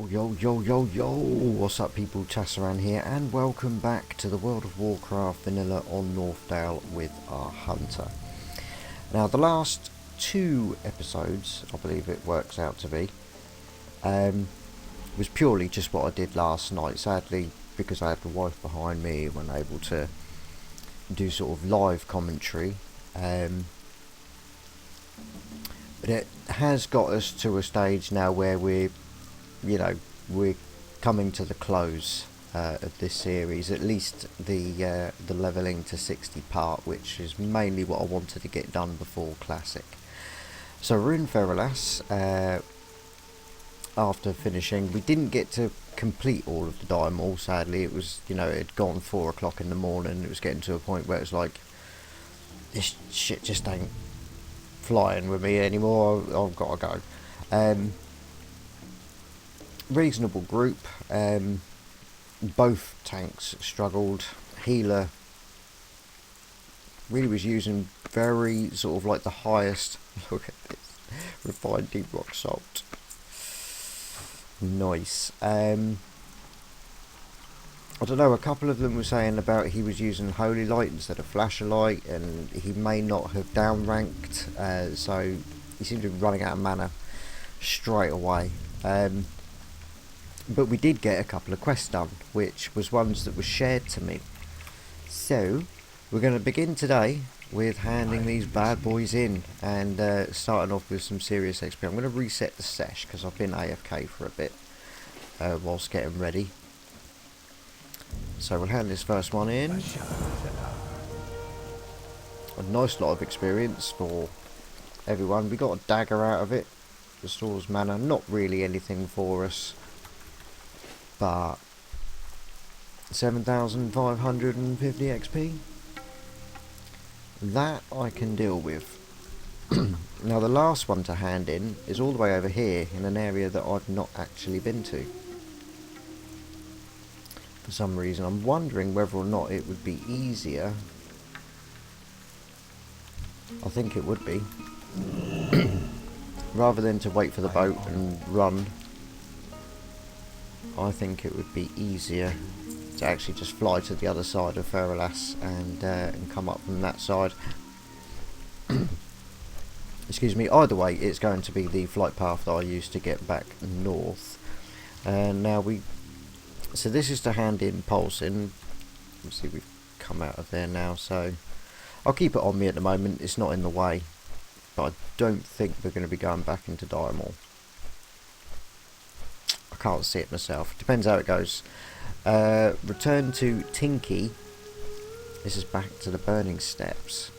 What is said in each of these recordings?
Yo, what's up people, Tasaran here, and welcome back to the World of Warcraft Vanilla on Northdale with our Hunter. Now the last two episodes, I believe it works out to be, was purely just what I did last night. Sadly, because I had the wife behind me, I wasn't able to do sort of live commentary. But it has got us to a stage now where we're coming to the close of this series, at least the leveling to 60 part, which is mainly what I wanted to get done before Classic. So we're in Feralas. After finishing, we didn't get to complete all of the Diamond, sadly. It was, it had gone 4 o'clock in the morning. It was getting to a point where it's like, this shit just ain't flying with me anymore. I've got to go. Reasonable group. Both tanks struggled. Healer really was using very sort of like the highest. Look at this, refined deep rock salt. Nice. I don't know, a couple of them were saying about he was using Holy Light instead of Flasher Light, and he may not have downranked, so he seemed to be running out of mana straight away. But we did get a couple of quests done, which was ones that were shared to me. So we're going to begin today with handing these bad boys in, and starting off with some serious XP. I'm going to reset the sesh because I've been AFK for a bit whilst getting ready. So we'll hand this first one in. A nice lot of experience for everyone. We got a dagger out of it. Restores mana. Not really anything for us, but 7,550 XP. That I can deal with. Now the last one to hand in is all the way over here in an area that I've not actually been to. For some reason I'm wondering whether or not it would be easier. I think it would be. Rather than to wait for the boat and run, I think it would be easier to actually just fly to the other side of Feralas and come up from that side. Excuse me. Either way, it's going to be the flight path that I used to get back north. And now so this is to hand in pulsing. Let's see, we've come out of there now, so I'll keep it on me at the moment. It's not in the way, but I don't think we're going to be going back into Diamond. I can't see it myself. Depends how it goes. Return to Tinky. This is back to the Burning Steps,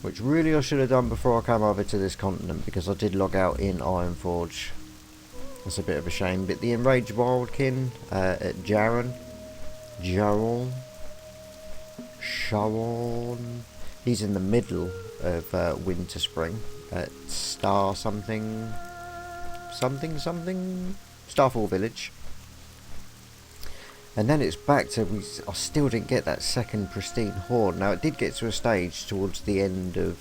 which really I should have done before I came over to this continent, because I did log out in Ironforge. That's a bit of a shame. But the Enraged Wildkin at Sharon, he's in the middle of Winter Spring at Starfall Village. And then it's back to, I still didn't get that second pristine horn. Now it did get to a stage towards the end of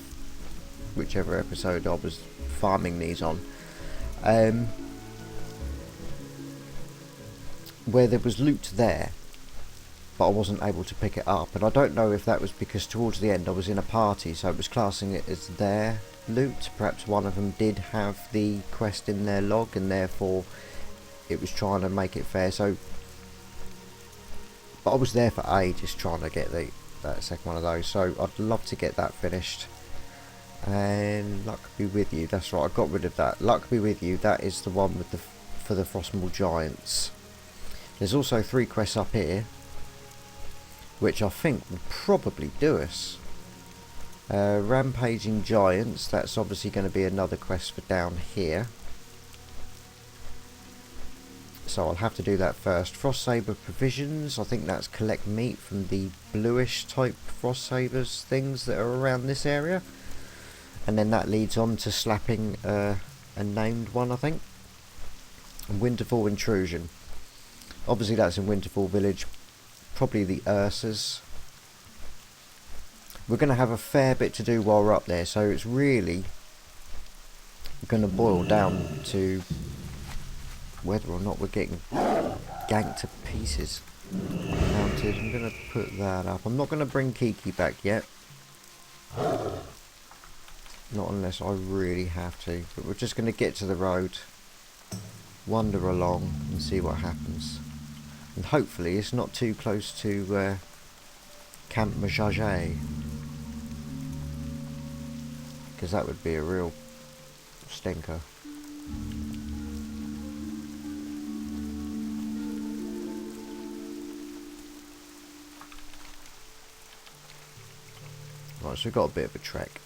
whichever episode I was farming these on, where there was loot there, but I wasn't able to pick it up. And I don't know if that was because towards the end I was in a party, so it was classing it as their loot. Perhaps one of them did have the quest in their log, and therefore it was trying to make it fair. So, but I was there for ages trying to get that second one of those, so I'd love to get that finished. And luck be with you. That's right, I got rid of that. Luck be with you. That is the one with for the Frostmaw Giants. There's also 3 quests up here, which I think will probably do us. Rampaging Giants. That's obviously going to be another quest for down here, so I'll have to do that first. Frost Saber Provisions, I think that's collect meat from the bluish type Frost Sabers things that are around this area, and then that leads on to slapping a named one, I think. And Winterfall Intrusion, obviously that's in Winterfall Village, probably the Ursas. We're going to have a fair bit to do while we're up there, so it's really going to boil down to whether or not we're getting ganked to pieces. Mounted. I'm going to put that up. I'm not going to bring Kiki back yet. Not unless I really have to. But we're just going to get to the road, wander along and see what happens. And hopefully it's not too close to Camp Majage. Because that would be a real stinker. Right, so we've got a bit of a trek.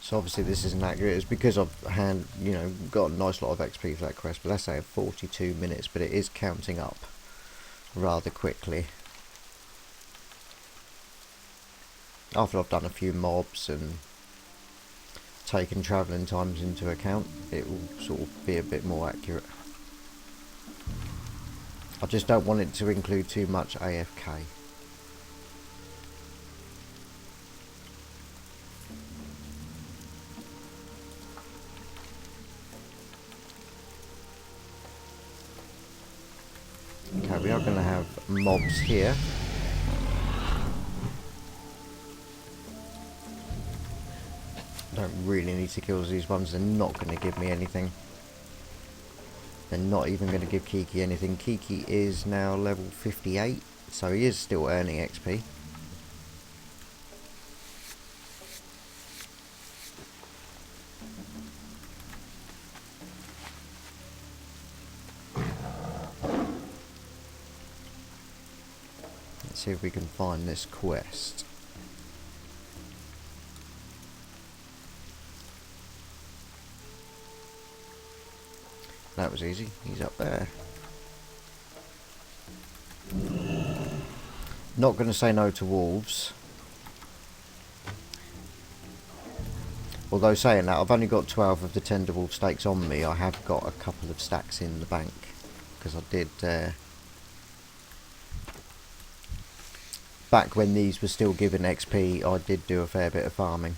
So obviously this isn't accurate. It's because I've got a nice lot of XP for that quest, but let's say 42 minutes, but it is counting up rather quickly. After I've done a few mobs and taken travelling times into account, it will sort of be a bit more accurate. I just don't want it to include too much AFK. Okay, we are going to have mobs here. Don't really need to kill these ones. They're not going to give me anything. They're not even going to give Kiki anything. Kiki is now level 58, so he is still earning XP. Let's see if we can find this quest. That was easy. He's up there. Not going to say no to wolves. Although saying that, I've only got 12 of the tender wolf steaks on me. I have got a couple of stacks in the bank. Because I did... back when these were still giving XP, I did do a fair bit of farming.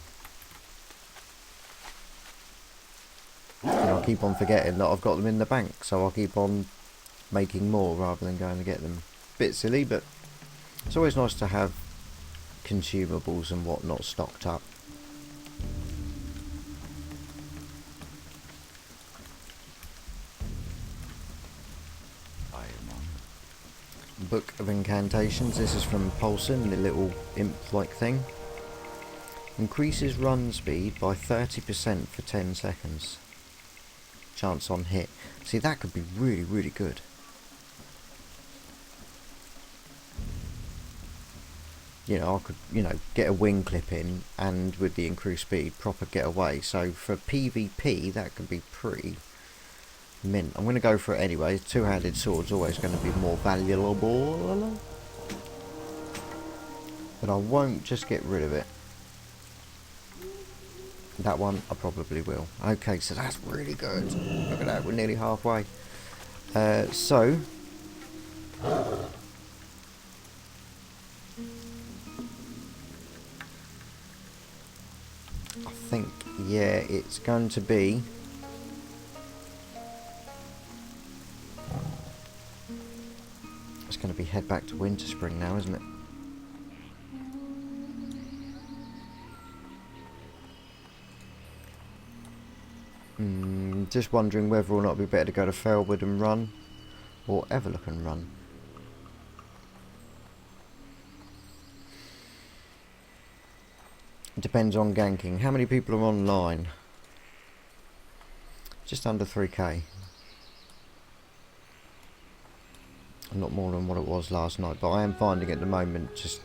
And I keep on forgetting that I've got them in the bank, so I'll keep on making more rather than going to get them. Bit silly, but it's always nice to have consumables and whatnot stocked up. Book of Incantations. This is from Paulson, the little imp-like thing. Increases run speed by 30% for 10 seconds. Chance on hit. See, that could be really, really good. You know, I could, get a wing clip in, and with the increased speed, proper get away. So for PvP, that could be pretty mint. I'm going to go for it anyway. Two-handed sword's always going to be more valuable. But I won't just get rid of it. That one I probably will. Okay, so that's really good. Look at that, we're nearly halfway. So I think, yeah, it's going to be head back to Winter Spring now, isn't it? Just wondering whether or not it'd be better to go to Felwood and run, or Everlook and run. It depends on ganking. How many people are online? Just under 3k. Not more than what it was last night, but I am finding at the moment just...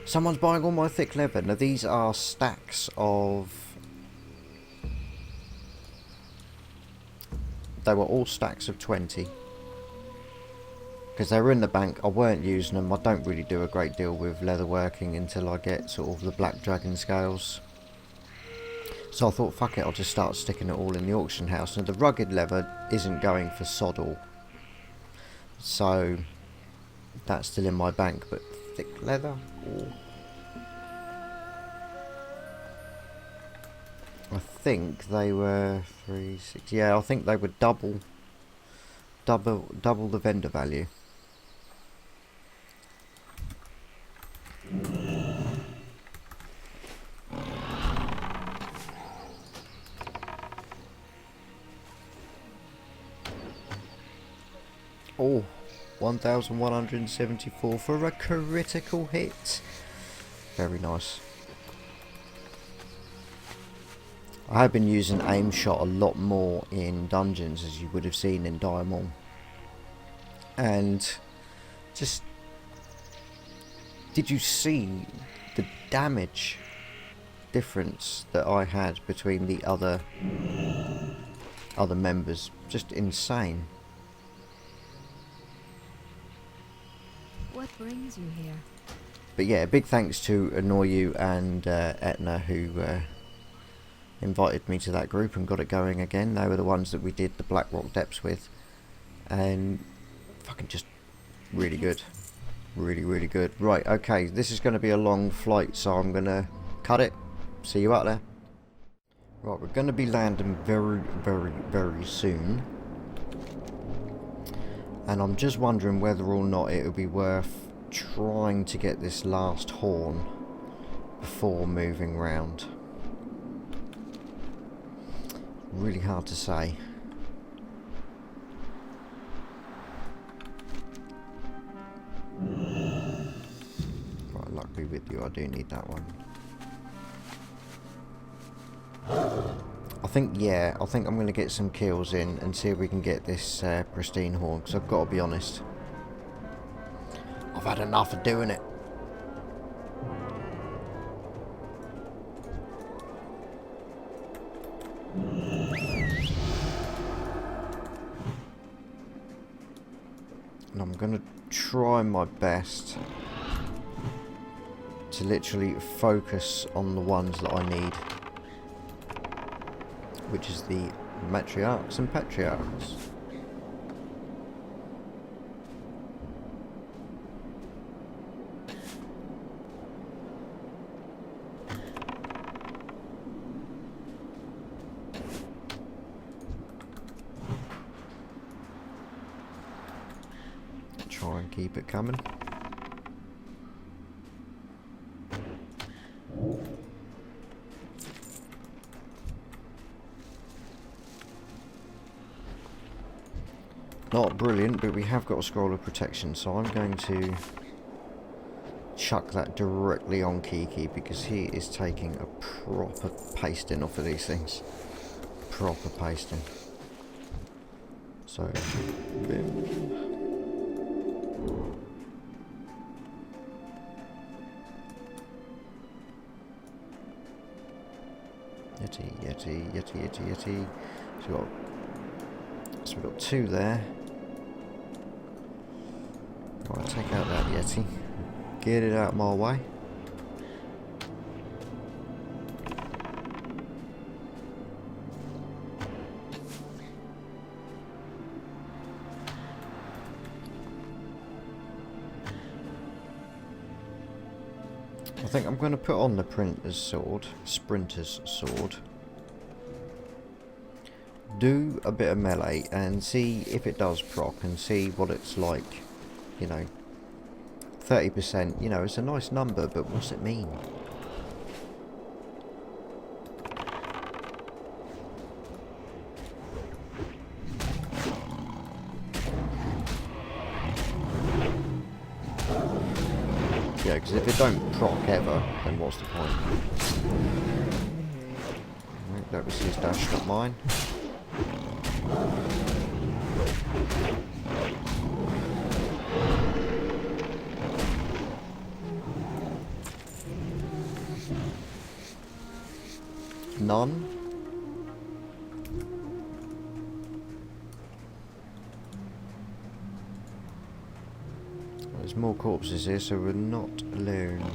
Someone's buying all my thick leather. Now these are stacks of... They were all stacks of 20. Because they were in the bank, I weren't using them. I don't really do a great deal with leatherworking until I get sort of the black dragon scales. So I thought, fuck it, I'll just start sticking it all in the auction house. Now the rugged leather isn't going for sod all. So that's still in my bank, but thick leather. Ooh. I think they were 3, 6. Yeah, I think they were double the vendor value. Oh, 1,174 for a critical hit. Very nice. I have been using aim shot a lot more in dungeons, as you would have seen in Diamond. And just, did you see the damage difference that I had between the other members? Just insane. What brings you here? But yeah, big thanks to Annoy You and Etna, who invited me to that group and got it going again. They were the ones that we did the Black Rock Depths with, and fucking just really good. Really good. Right, okay, this is going to be a long flight, so I'm going to cut it. See you out there. Right, we're going to be landing very soon, and I'm just wondering whether or not it would be worth trying to get this last horn before moving round. Really hard to say. Right, luck be with you, I do need that one. I think I'm going to get some kills in and see if we can get this pristine horn, because I've got to be honest, I've had enough of doing it. And I'm going to try my best to literally focus on the ones that I need, which is the matriarchs and patriarchs. Try and keep it coming. Not brilliant, but we have got a scroll of protection, so I'm going to chuck that directly on Kiki, because he is taking a proper pasting off of these things. Proper pasting. So, boom. Yeti. So we've got 2 there. Right, take out that Yeti. Get it out of my way. I think I'm going to put on the Sprinter's Sword. Do a bit of melee and see if it does proc, and see what it's like. You know, 30%, you know, it's a nice number, but what's it mean? Yeah, because if it don't proc ever, then what's the point? Right, that was his dash, not mine. None. There's more corpses here, so we're not alone.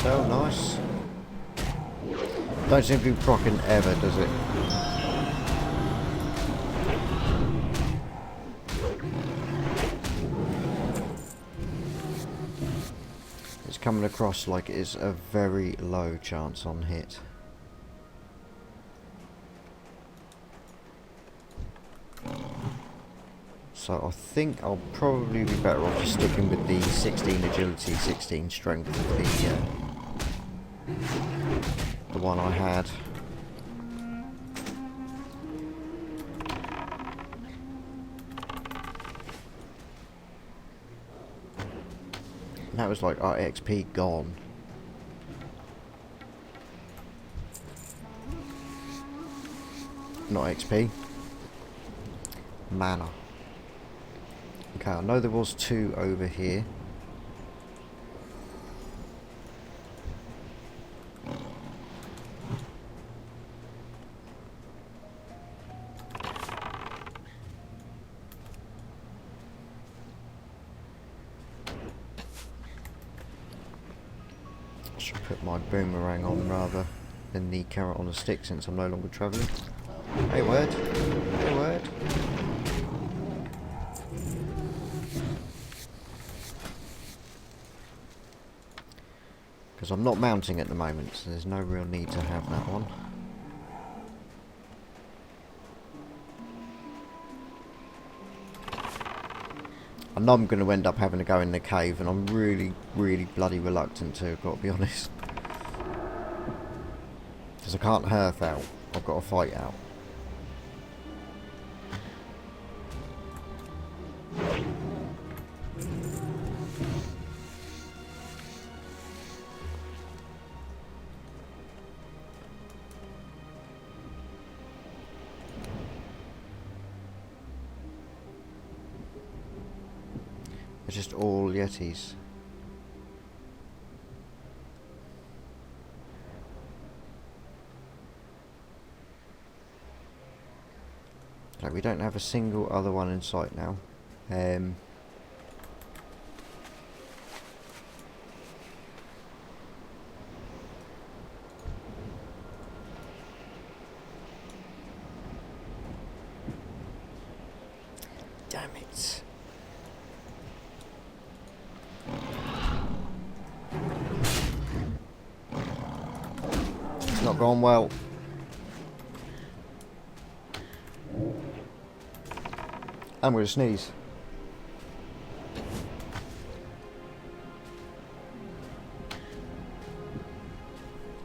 cell, nice. Don't seem to be proccing ever, does it? It's coming across like it is a very low chance on hit. So I think I'll probably be better off just sticking with the 16 agility, 16 strength, the one I had. And that was like our XP gone. Not XP. Mana. Okay, I know there was 2 over here. I should put my boomerang on rather than the carrot on a stick since I'm no longer travelling. Hey word. Hey word. Because I'm not mounting at the moment, so there's no real need to have that one. I know I'm going to end up having to go in the cave, and I'm really, really bloody reluctant to, I've got to be honest. Because I can't hearth out, I've got to fight out. They're just all Yetis. Okay, we don't have a single other one in sight now. Damn it. It's not gone well. I'm going to sneeze.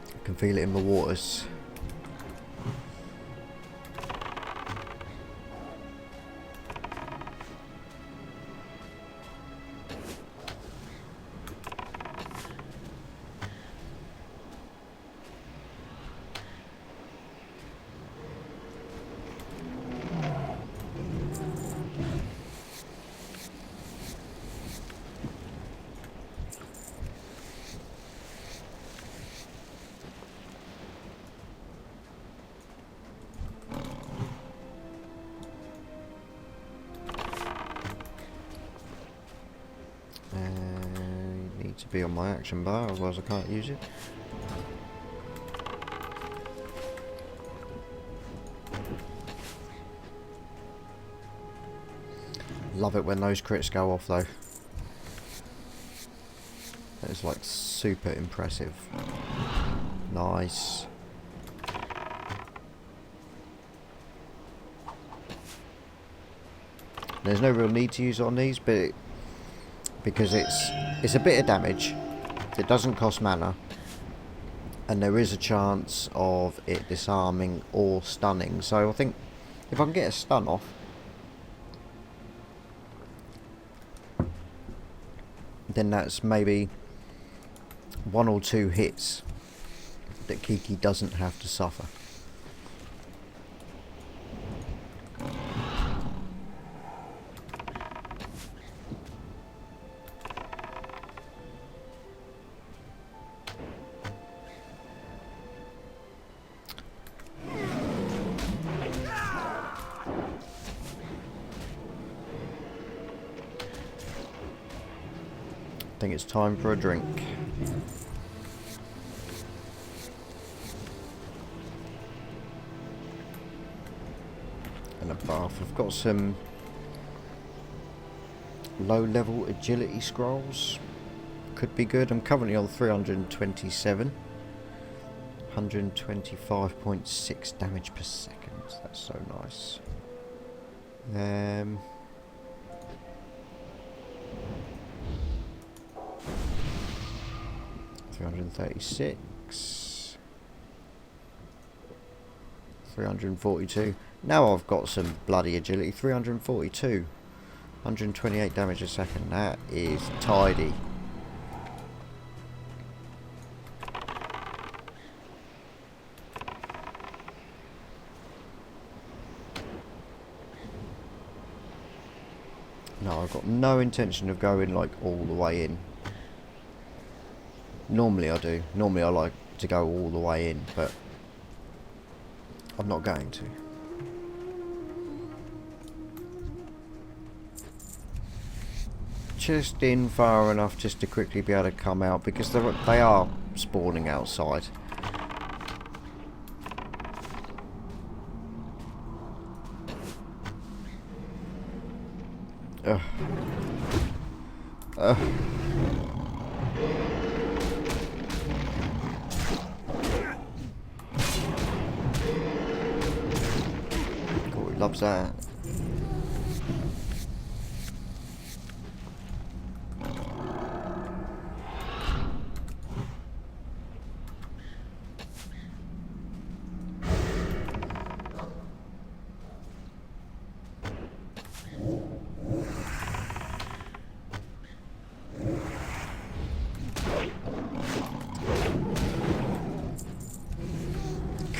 I can feel it in the waters. Need to be on my action bar, otherwise I can't use it. Love it when those crits go off though. That is like super impressive. Nice. There's no real need to use it on these, but because it's a bit of damage, it doesn't cost mana, and there is a chance of it disarming or stunning. So I think if I can get a stun off, then that's maybe 1 or 2 hits that Kiki doesn't have to suffer. I think it's time for a drink. buff. I've got some low level agility scrolls. Could be good. I'm currently on 327. 125.6 damage per second. That's so nice. 336. 342. Now I've got some bloody agility. 342. 128 damage a second. That is tidy. No, I've got no intention of going like all the way in. Normally I do. Normally I like to go all the way in, but I'm not going to. Just in far enough just to quickly be able to come out, because they are spawning outside. God, he loves that.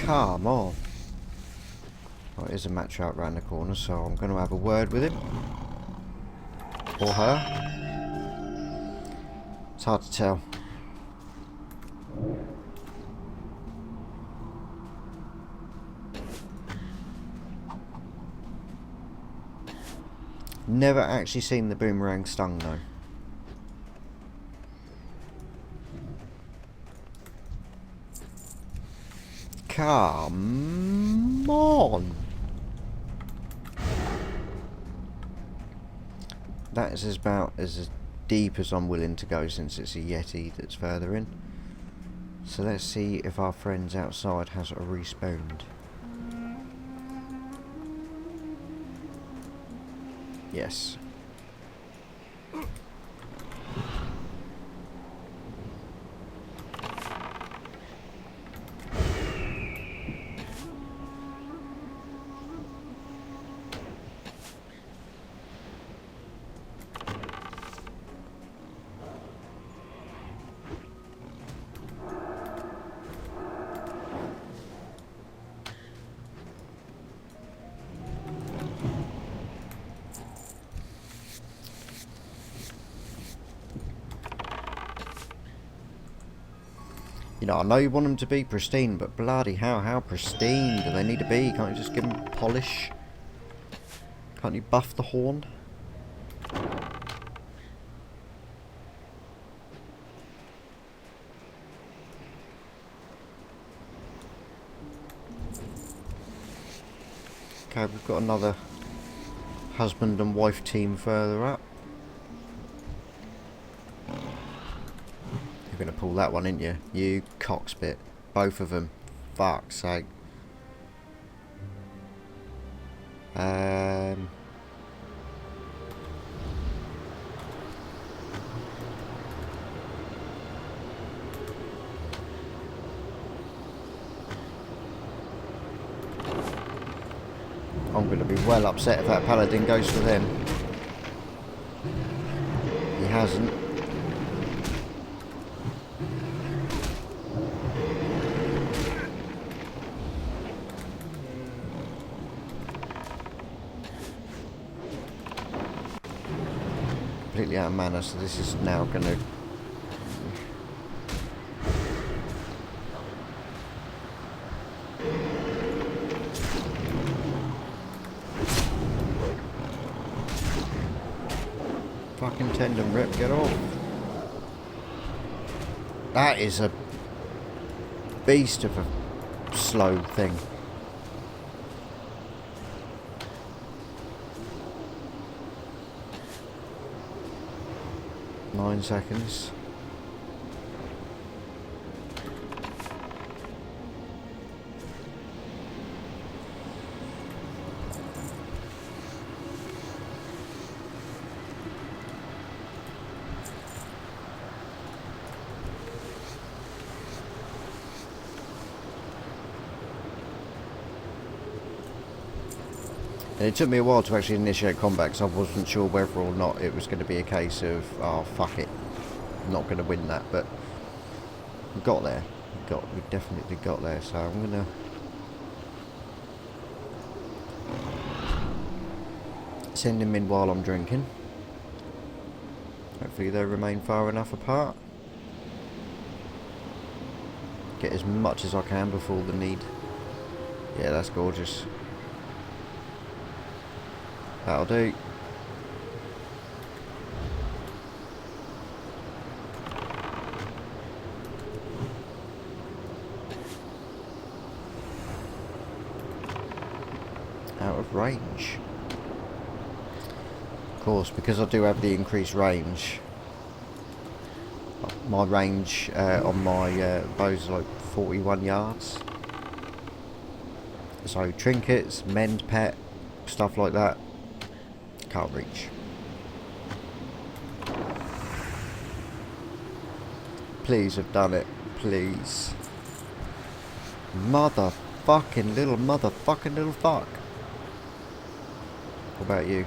Come on. Oh, there's a match out round the corner, so I'm going to have a word with him. Or her. It's hard to tell. Never actually seen the boomerang stung though. Come on. That is about as deep as I'm willing to go, since it's a Yeti that's further in. So let's see if our friends outside has respawned. Yes. You know, I know you want them to be pristine, but bloody hell, how pristine do they need to be? Can't you just give them polish? Can't you buff the horn? Okay, we've got another husband and wife team further up. You're going to pull that one, ain't you? You cockspit. Both of them. Fuck's sake. I'm going to be well upset if that paladin goes for them. He hasn't. Completely out of mana, so this is now going to... Fucking tendon rip, get off. That is a beast of a slow thing. 9 seconds. And it took me a while to actually initiate combat because I wasn't sure whether or not it was going to be a case of, oh fuck it, I'm not going to win that, but we got there. We definitely got there, so I'm going to send him in while I'm drinking. Hopefully they remain far enough apart. Get as much as I can before the need. Yeah, that's gorgeous. That'll do. Out of range. Of course, because I do have the increased range, my range on my bow is like 41 yards. So trinkets, mend pet, stuff like that, can't reach. Please have done it, please. Motherfucking little fuck. What about you?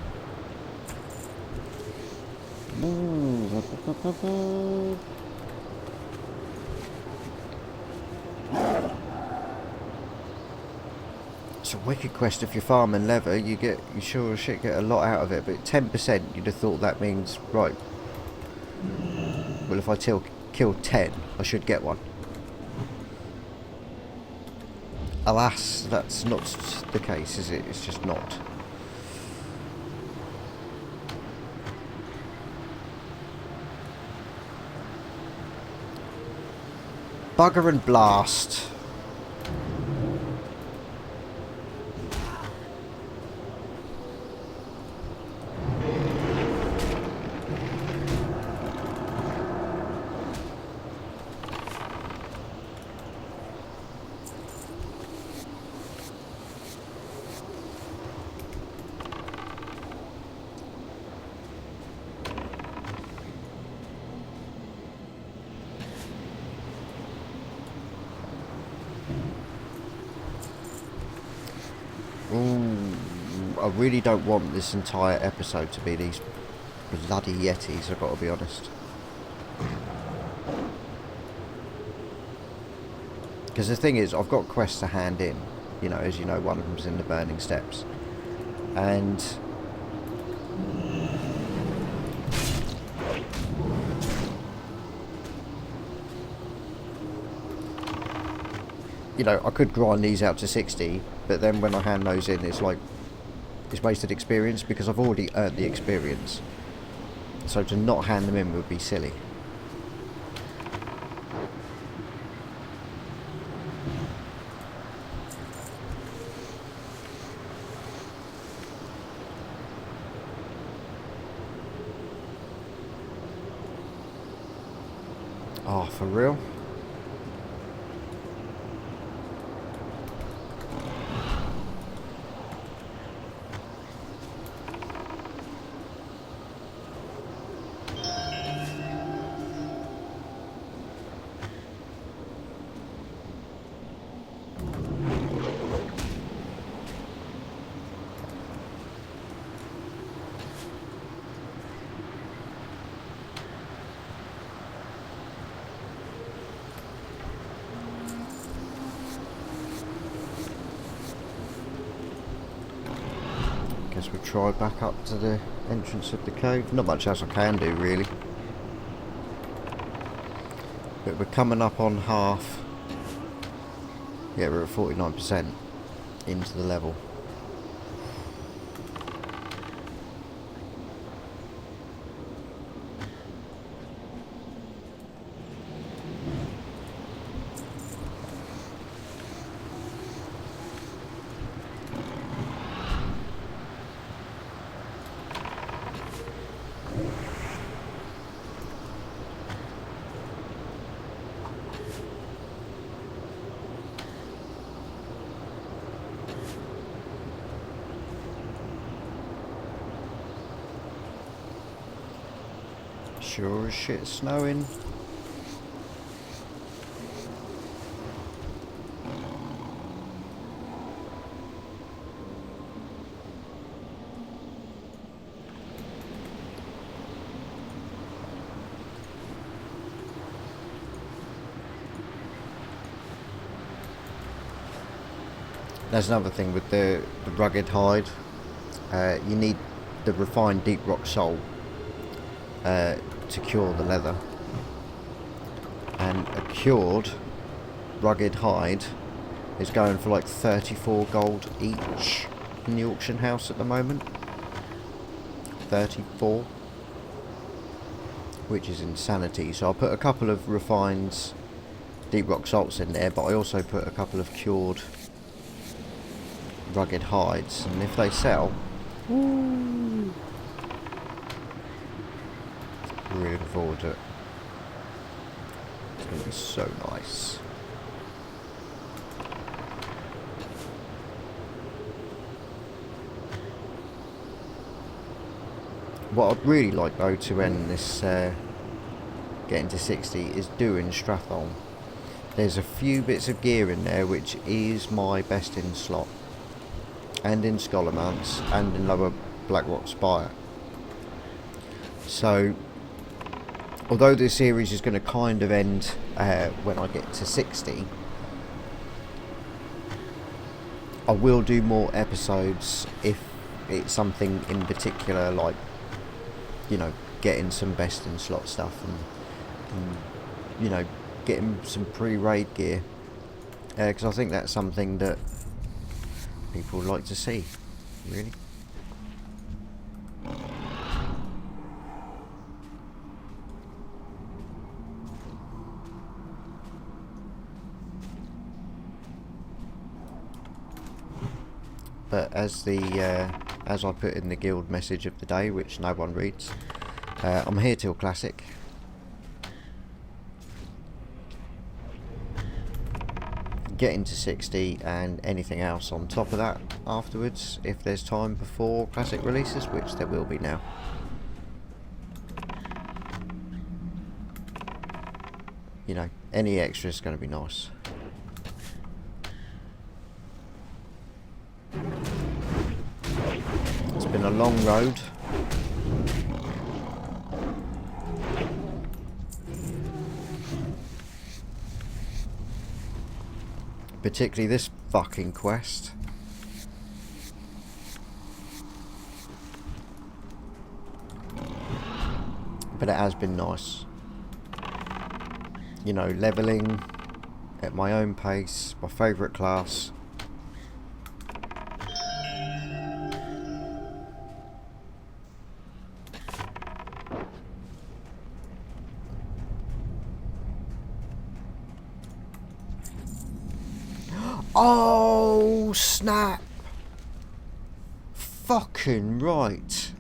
It's a wicked quest. If you're farming leather, you sure as shit get a lot out of it, but 10% you'd have thought that means, right, well if I kill 10 I should get one. Alas, that's not the case, is it? It's just not. Bugger and blast. I really don't want this entire episode to be these bloody Yetis, I've got to be honest. Because the thing is, I've got quests to hand in. You know, as you know, one of them's in the Burning Steps. And you know, I could grind these out to 60, but then when I hand those in, it's like, it's wasted experience because I've already earned the experience. So to not hand them in would be silly. Oh, for real? Guess we'll try back up to the entrance of the cave. Not much else I can do really. But we're coming up on half. Yeah, we're at 49% into the level. Sure as shit snowing. There's another thing with the rugged hide. You need the refined deep rock salt to cure the leather. And a cured rugged hide is going for like 34 gold each in the auction house at the moment. 34, which is insanity. So I'll put a couple of refined deep rock salts in there, but I also put a couple of cured rugged hides, and if they sell, woo, really looking forward to it. It's going to be so nice. What I'd really like though to end this getting to 60 is doing Stratholme. There's a few bits of gear in there which is my best in slot, and in Scholar Mounts, and in Lower Blackrock Spire. So, although this series is going to kind of end when I get to 60, I will do more episodes if it's something in particular, like, you know, getting some best in slot stuff and you know, getting some pre-raid gear, because I think that's something that people like to see, really. But as I put in the guild message of the day, which no one reads, I'm here till Classic. Getting to 60 and anything else on top of that afterwards, if there's time before Classic releases, which there will be now. You know, any extra is going to be nice. It's been a long road. Particularly this fucking quest. But it has been nice. You know, levelling at my own pace, my favourite class. Oh, snap! Fucking right.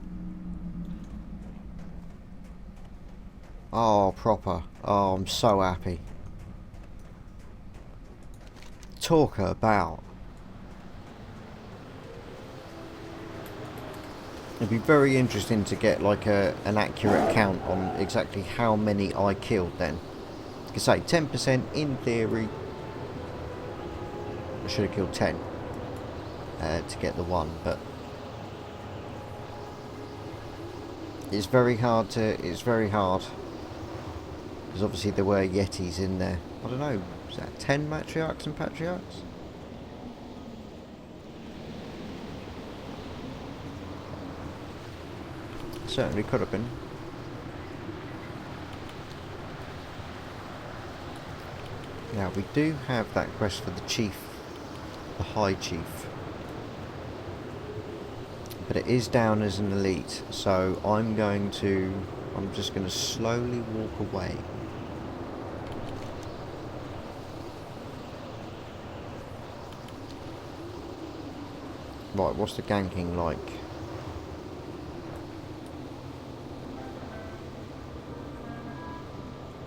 Oh, proper. Oh, I'm so happy. Talk about. It'd be very interesting to get like an accurate count on exactly how many I killed then. You could say 10% in theory. I should have killed 10 to get the 1, but it's very hard because obviously there were Yetis in there. I don't know, was that 10 matriarchs and patriarchs? Certainly could have been. Now we do have that quest for the chief, the High Chief, but it is down as an elite, so I'm just going to slowly walk away. Right, what's the ganking like?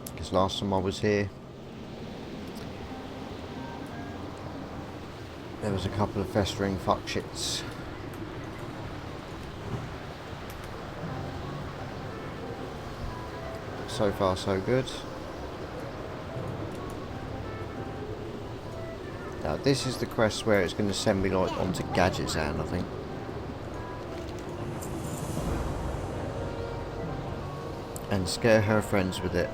Because last time I was here, there was a couple of festering fuckshits. So far so good. Now this is the quest where it's going to send me like onto Gadgetzan, I think. And scare her friends with it.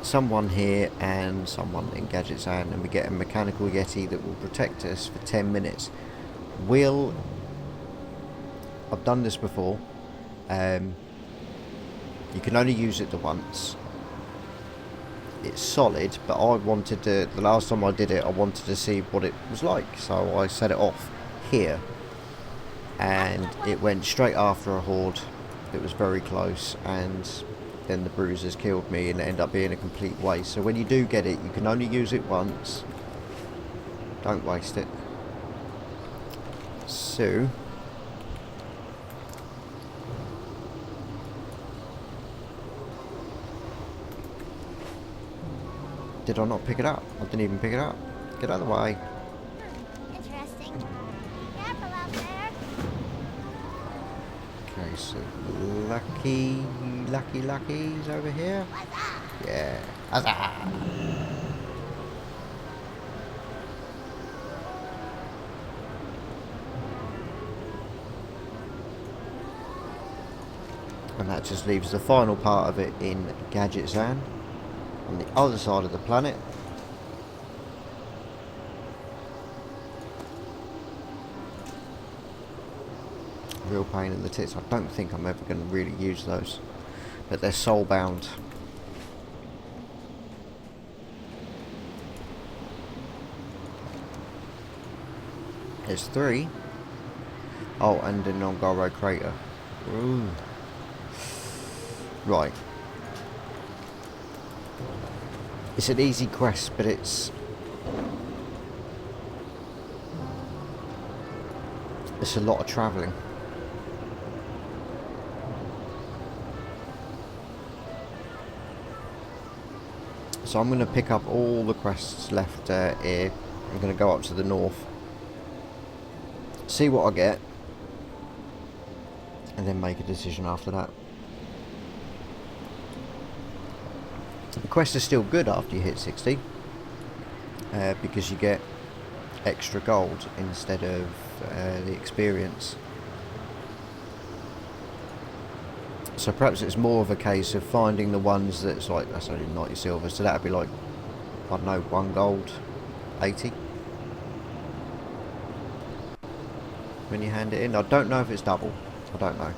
Someone here and someone in Gadgetzan, and we get a mechanical yeti that will protect us for 10 minutes. I've done this before. You can only use it the once. It's solid, but I wanted to, the last time I did it, I wanted to see what it was like, so I set it off here, and it went straight after a horde. It was very close, and then the bruisers killed me, and it ended up being a complete waste. So when you do get it, you can only use it once. Don't waste it. So did I not pick it up? I didn't even pick it up. Get out of the way. Interesting. Careful out there. Okay, so Lucky's over here. Yeah. Huzzah! And that just leaves the final part of it in Gadgetzan, on the other side of the planet. Real pain in the tits. I don't think I'm ever going to really use those, but they're soul bound. There's 3. Oh, and the Nongaro crater. Ooh. Right. It's an easy quest, but it's a lot of travelling. So I'm going to pick up all the quests left here. I'm going to go up to the north, see what I get, and then make a decision after that. The quest is still good after you hit 60, because you get extra gold instead of the experience. So perhaps it's more of a case of finding the ones that's like, that's only 90 silver, so that'd be like, I don't know, 1 gold, 80 when you hand it in. I don't know if it's double, I don't know.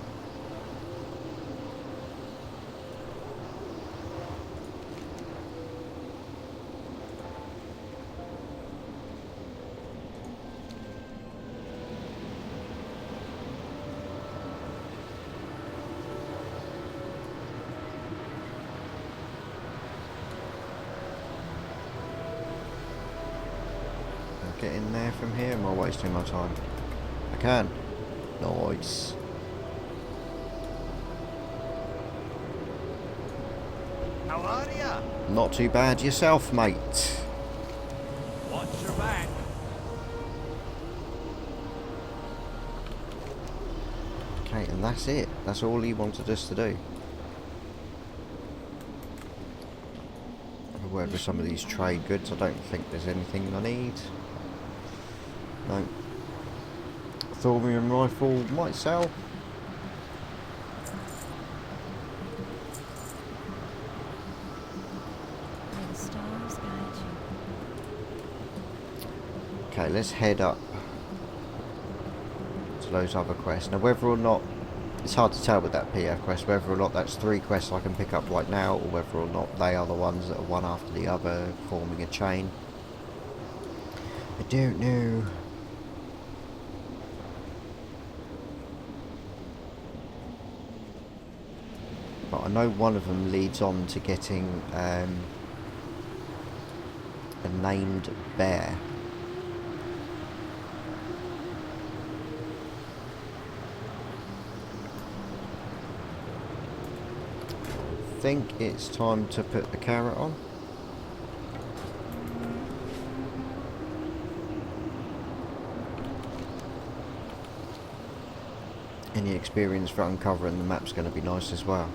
Get in there from here? Am I wasting my time? I can. Nice. How are ya? Not too bad yourself, mate. Watch your back. Okay, and that's it. That's all he wanted us to do. Have a word with some of these trade goods. I don't think there's anything I need. No. Thorium rifle might sell. May the stars guide you. Okay, let's head up to those other quests. Now, whether or not, it's hard to tell with that PF quest, whether or not that's 3 quests I can pick up right now, or whether or not they are the ones that are one after the other, forming a chain. I don't know. But I know one of them leads on to getting a named bear. I think it's time to put the carrot on. Any experience for uncovering the map's going to be nice as well.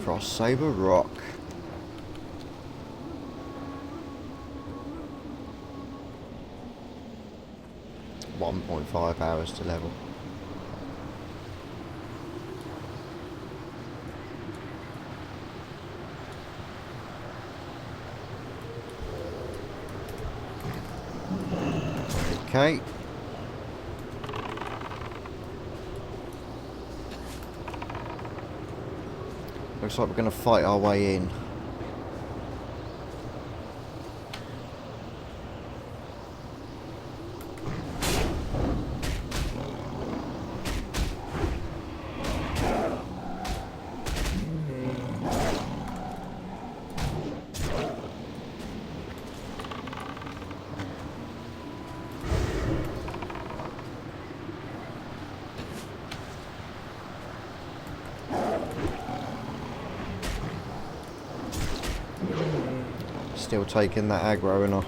Frost Saber Rock. .5 hours to level. Okay. Looks like we're going to fight our way in. Still taking that aggro and off.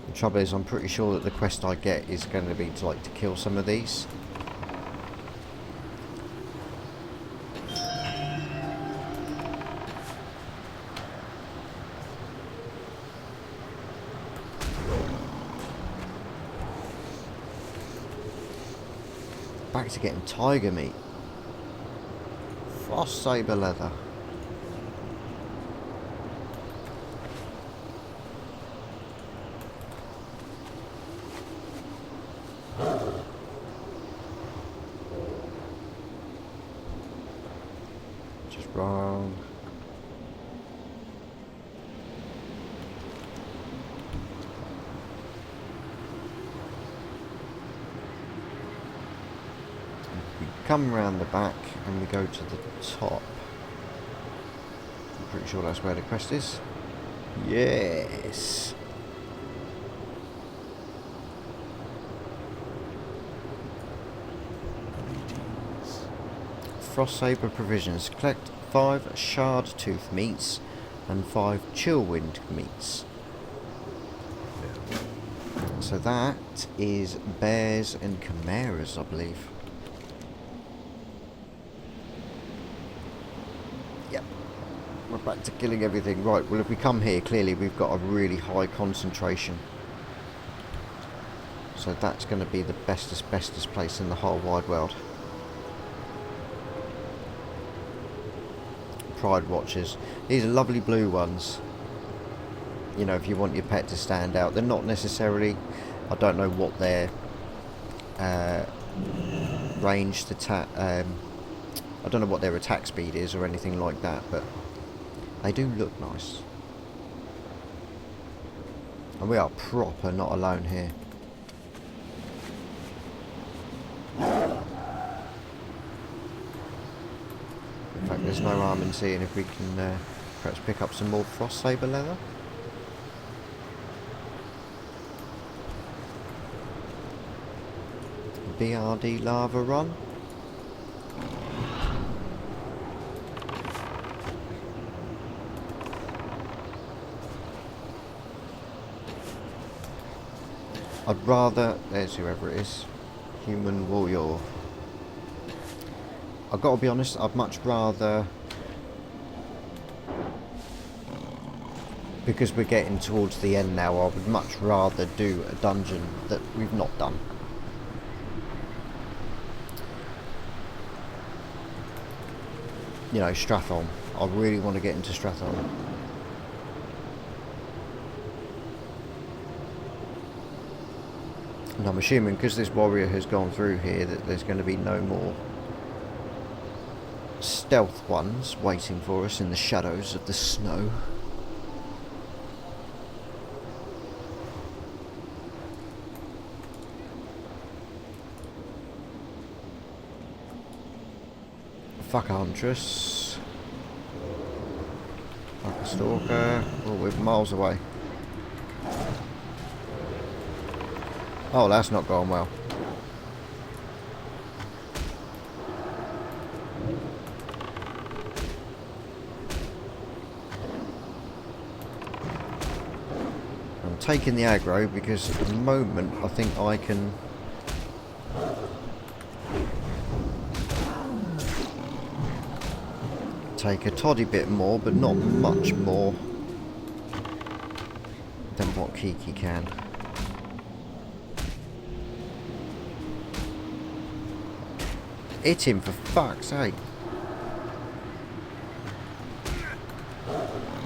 The trouble is, I'm pretty sure that the quest I get is going to be to kill some of these. Back to getting tiger meat. Frost saber leather. Just wrong. Come round the back and we go to the top. I'm pretty sure that's where the quest is. Yes. Frost Saber provisions. Collect 5 shard tooth meats and 5 chillwind meats. So that is bears and chimeras, I believe. We're back to killing everything. Right, well if we come here, clearly we've got a really high concentration. So that's going to be the bestest place in the whole wide world. Pride watchers. These are lovely blue ones. You know, if you want your pet to stand out. They're not necessarily, I don't know what their range to I don't know what their attack speed is or anything like that, but they do look nice. And we are proper not alone here. In fact, there's no harm in seeing if we can perhaps pick up some more Frost Saber leather. BRD lava run. I'd rather, there's whoever it is, human warrior. I've got to be honest, I'd much rather, because we're getting towards the end now, I would much rather do a dungeon that we've not done. You know, Strathon. I really want to get into Strathon. And I'm assuming because this warrior has gone through here that there's going to be no more stealth ones waiting for us in the shadows of the snow. Fuck a huntress. Fuck a stalker. Oh, we're miles away. Oh, that's not going well. taking the aggro because at the moment I think I can take a toddy bit more, but not much more than what Kiki can. Hit him, for fuck's sake.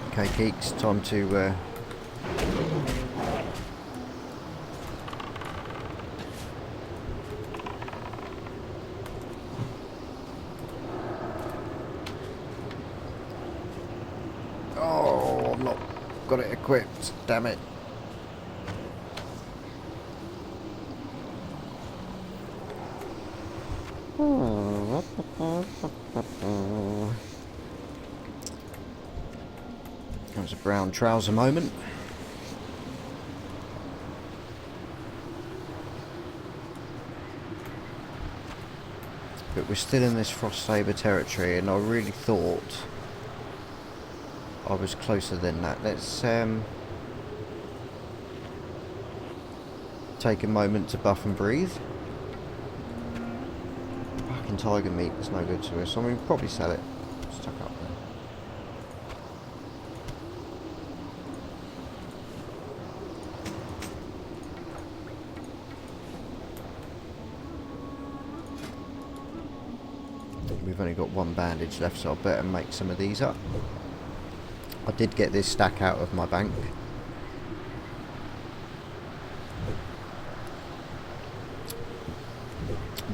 Okay, Keeks, time to oh, I've not got it equipped, damn it. That was a brown trouser moment. But we're still in this Frost Saber territory, and I really thought I was closer than that. Let's take a moment to buff and breathe. Fucking tiger meat is no good to us. I mean, we'll probably sell it. Stuck up there. We've only got one bandage left, so I better make some of these up. I did get this stack out of my bank.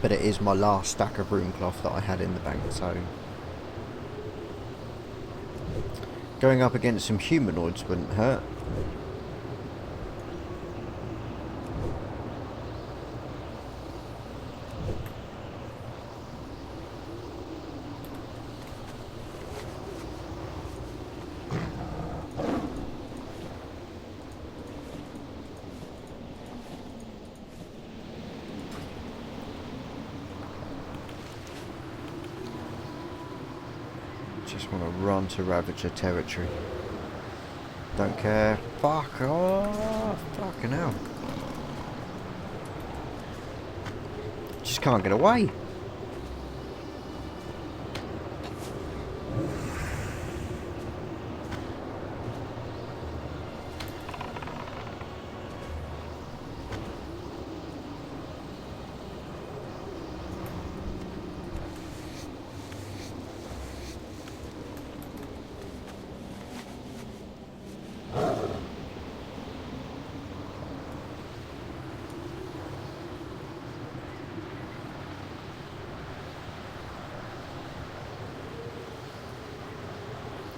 But it is my last stack of room cloth that I had in the bank, so going up against some humanoids wouldn't hurt. Just want to run to Ravager territory. Don't care. Fuck off! Fucking hell. Just can't get away.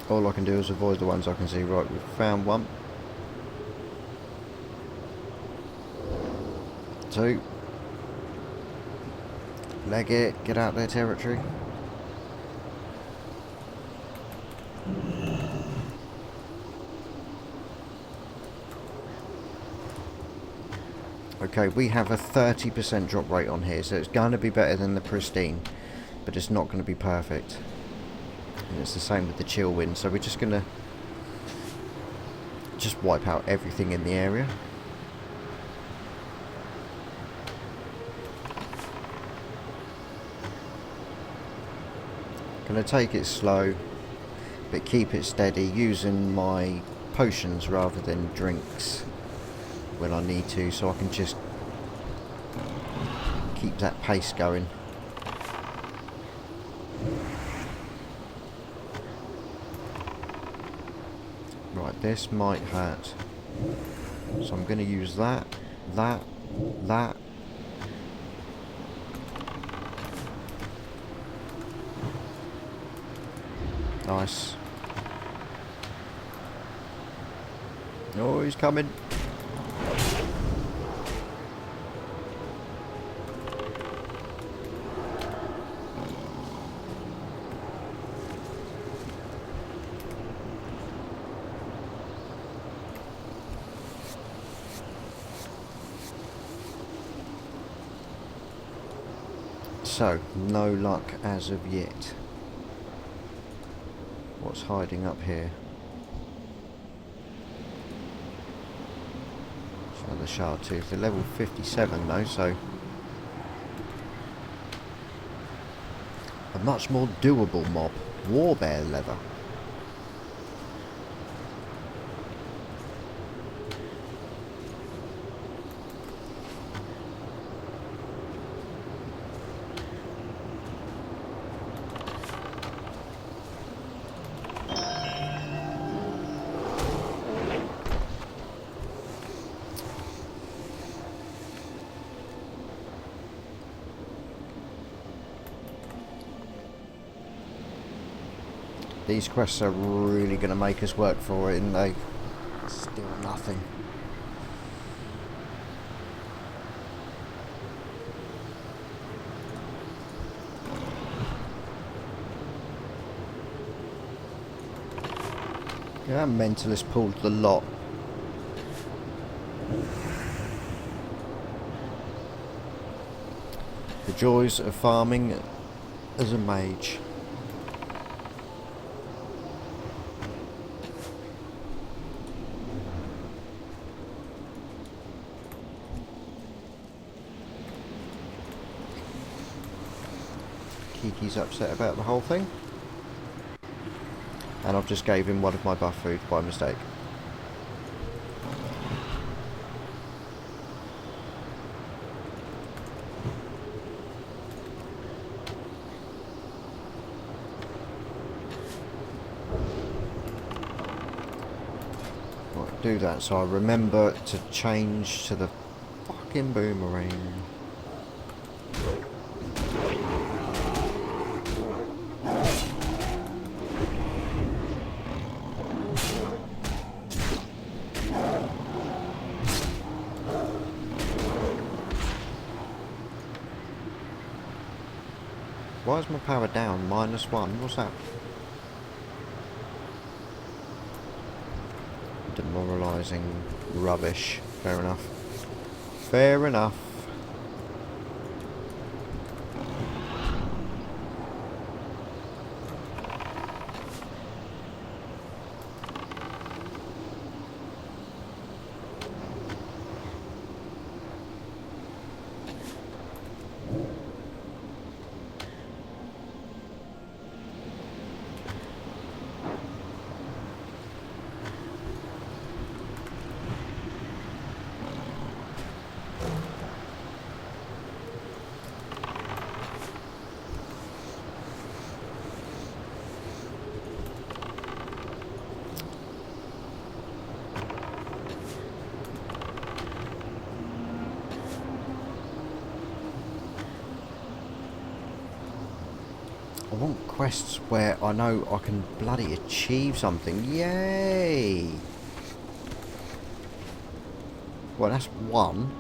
All I can do is avoid the ones I can see. Right, we've found one. 2. Leg it, get out their territory. Okay, we have a 30% drop rate on here, so it's going to be better than the pristine, but it's not going to be perfect. And it's the same with the chill wind, so we're just going to just wipe out everything in the area. Going to take it slow, but keep it steady, using my potions rather than drinks when I need to, so I can just keep that pace going. Right, this might hurt, so I'm going to use that. Nice. Oh, he's coming. So, no luck as of yet. What's hiding up here? Shard Tooth. They're level 57 though, so a much more doable mob. Warbear leather. These quests are really going to make us work for it, and they still nothing. Yeah, Mentalist pulled the lot. The joys of farming as a mage. Kiki's upset about the whole thing, and I've just gave him one of my buff food by mistake. Right, do that so I remember to change to the fucking boomerang. Why is my power down? -1? What's that? Demoralising rubbish. Fair enough. Fair enough. I want quests where I know I can bloody achieve something. Yay! Well, that's one.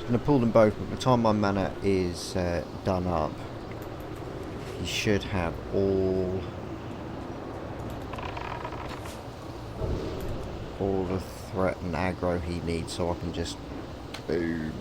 I'm going to pull them both, but by the time my mana is done up, he should have all the threat and aggro he needs, so I can just boom.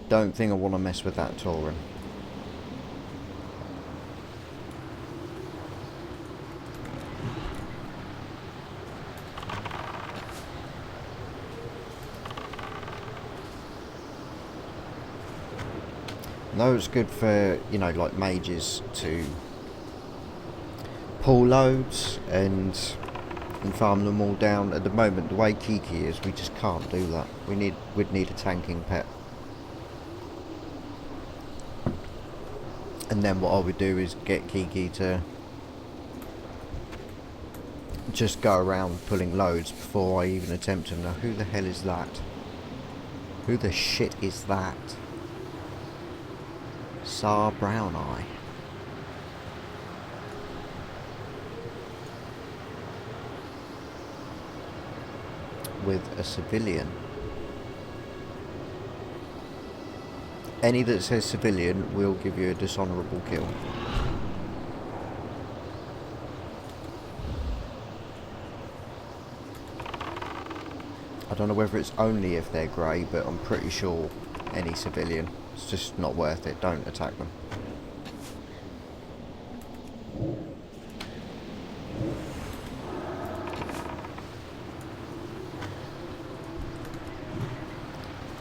Don't think I want to mess with that Tasaran. No, it's good for, you know, like mages to pull loads and and farm them all down. At the moment, the way Kiki is, we just can't do that. We'd need a tanking pet. And then what I would do is get Kiki to just go around pulling loads before I even attempt them. Now, who the hell is that? Who the shit is that? Sar Brown Eye. With a civilian. Any that says civilian will give you a dishonourable kill. I don't know whether it's only if they're grey, but I'm pretty sure any civilian. It's just not worth it. Don't attack them.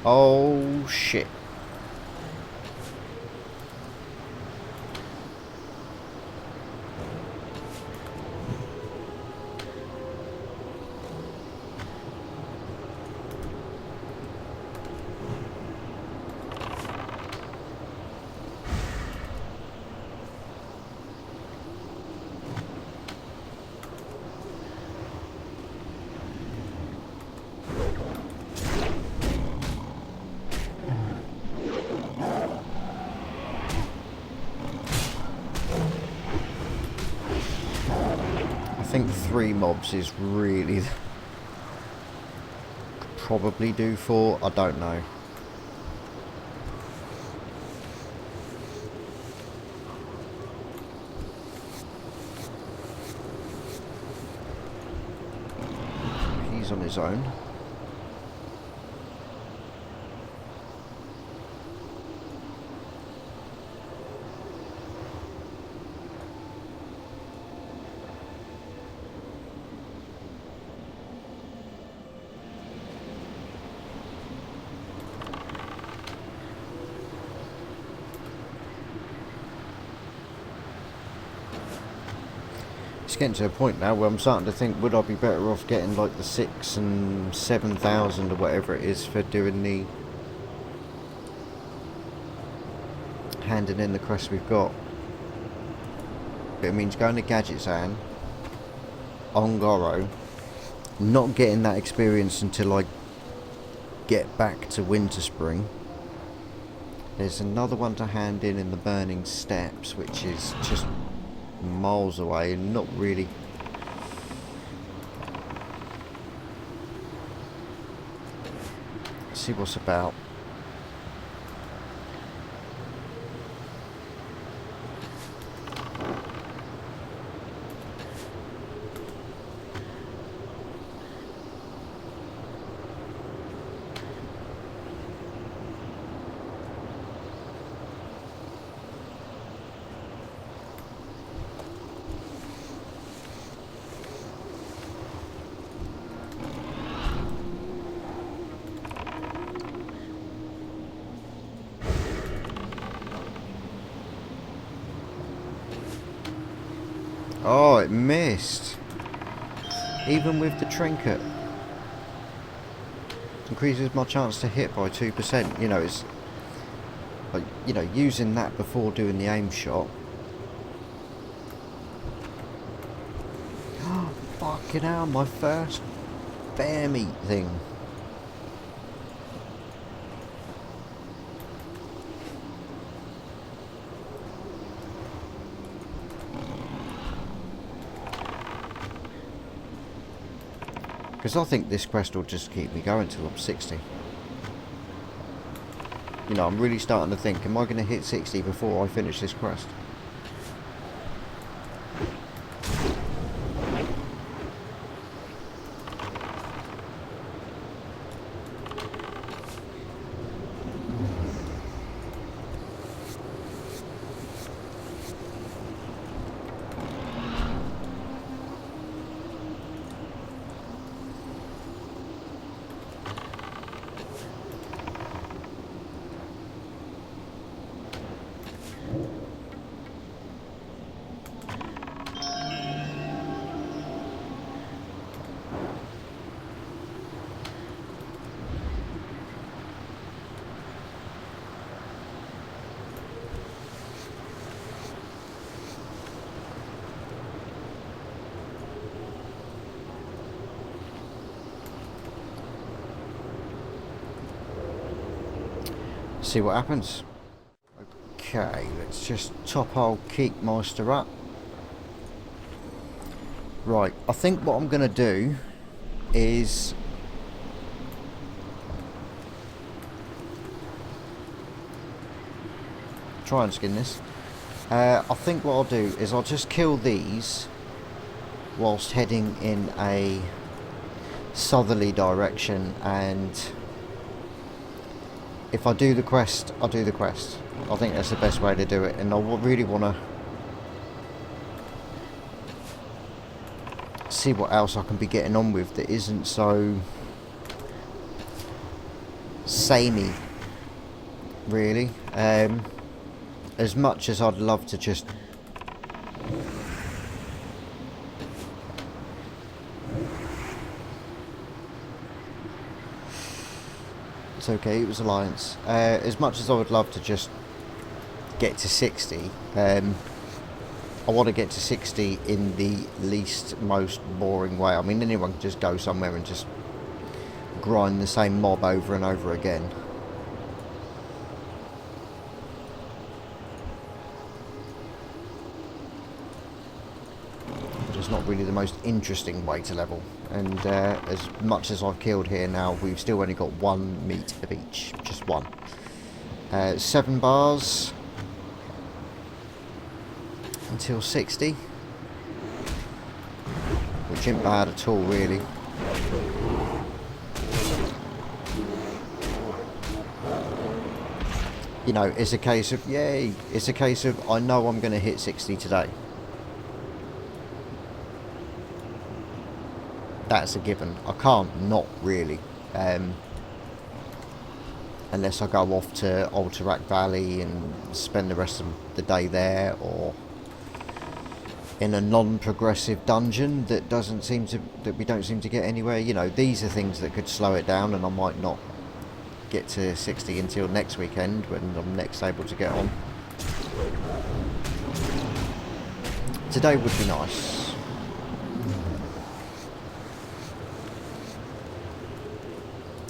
Oh shit. I think 3 mobs is really... could probably do 4, I don't know. He's on his own. It's getting to a point now where I'm starting to think, would I be better off getting like the 6,000 and 7,000 or whatever it is for doing the handing in the quest we've got. But it means going to Gadgetzan on Goro, not getting that experience until I get back to Winterspring. There's another one to hand in the Burning Steppes, which is just miles away and not really. See what's about. Oh, it missed. Even with the trinket. Increases my chance to hit by 2%. You know, it's like, you know, using that before doing the aim shot. Oh, fucking hell, my first bear meat thing. Because I think this quest will just keep me going till I'm 60. You know, I'm really starting to think, am I going to hit 60 before I finish this quest? See what happens. Okay, let's just top old Keekmeister up. Right, I think what I'm going to do is try and skin this. I think what I'll do is I'll just kill these whilst heading in a southerly direction, and if I do the quest, I'll do the quest. I think that's the best way to do it, and I really want to see what else I can be getting on with that isn't so samey, really. As much as I'd love to just it's okay, it was Alliance. As much as I would love to just get to 60, I want to get to 60 in the least, most boring way. I mean, anyone can just go somewhere and just grind the same mob over and over again. It's not really the most interesting way to level. And as much as I've killed here now, we've still only got one meat of each. Just one. 7 bars until 60, which ain't bad at all, really. You know, it's a case of, yay, it's a case of, I know I'm going to hit 60 today. That's a given. I can't not really, unless I go off to Alterac Valley and spend the rest of the day there, or in a non-progressive dungeon that we don't seem to get anywhere. You know, these are things that could slow it down, and I might not get to 60 until next weekend when I'm next able to get on. Today would be nice.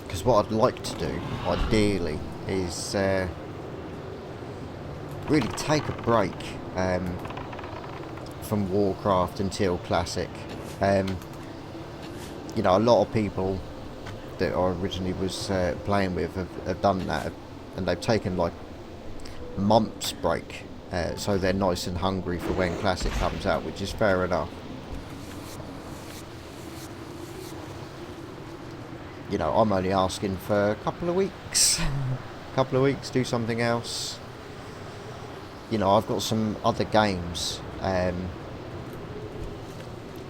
Because what I'd like to do, ideally, is really take a break from Warcraft until Classic. You know, a lot of people that I originally was playing with have done that, and they've taken like months break, so they're nice and hungry for when Classic comes out, which is fair enough. You know, I'm only asking for a couple of weeks. Do something else. You know, I've got some other games that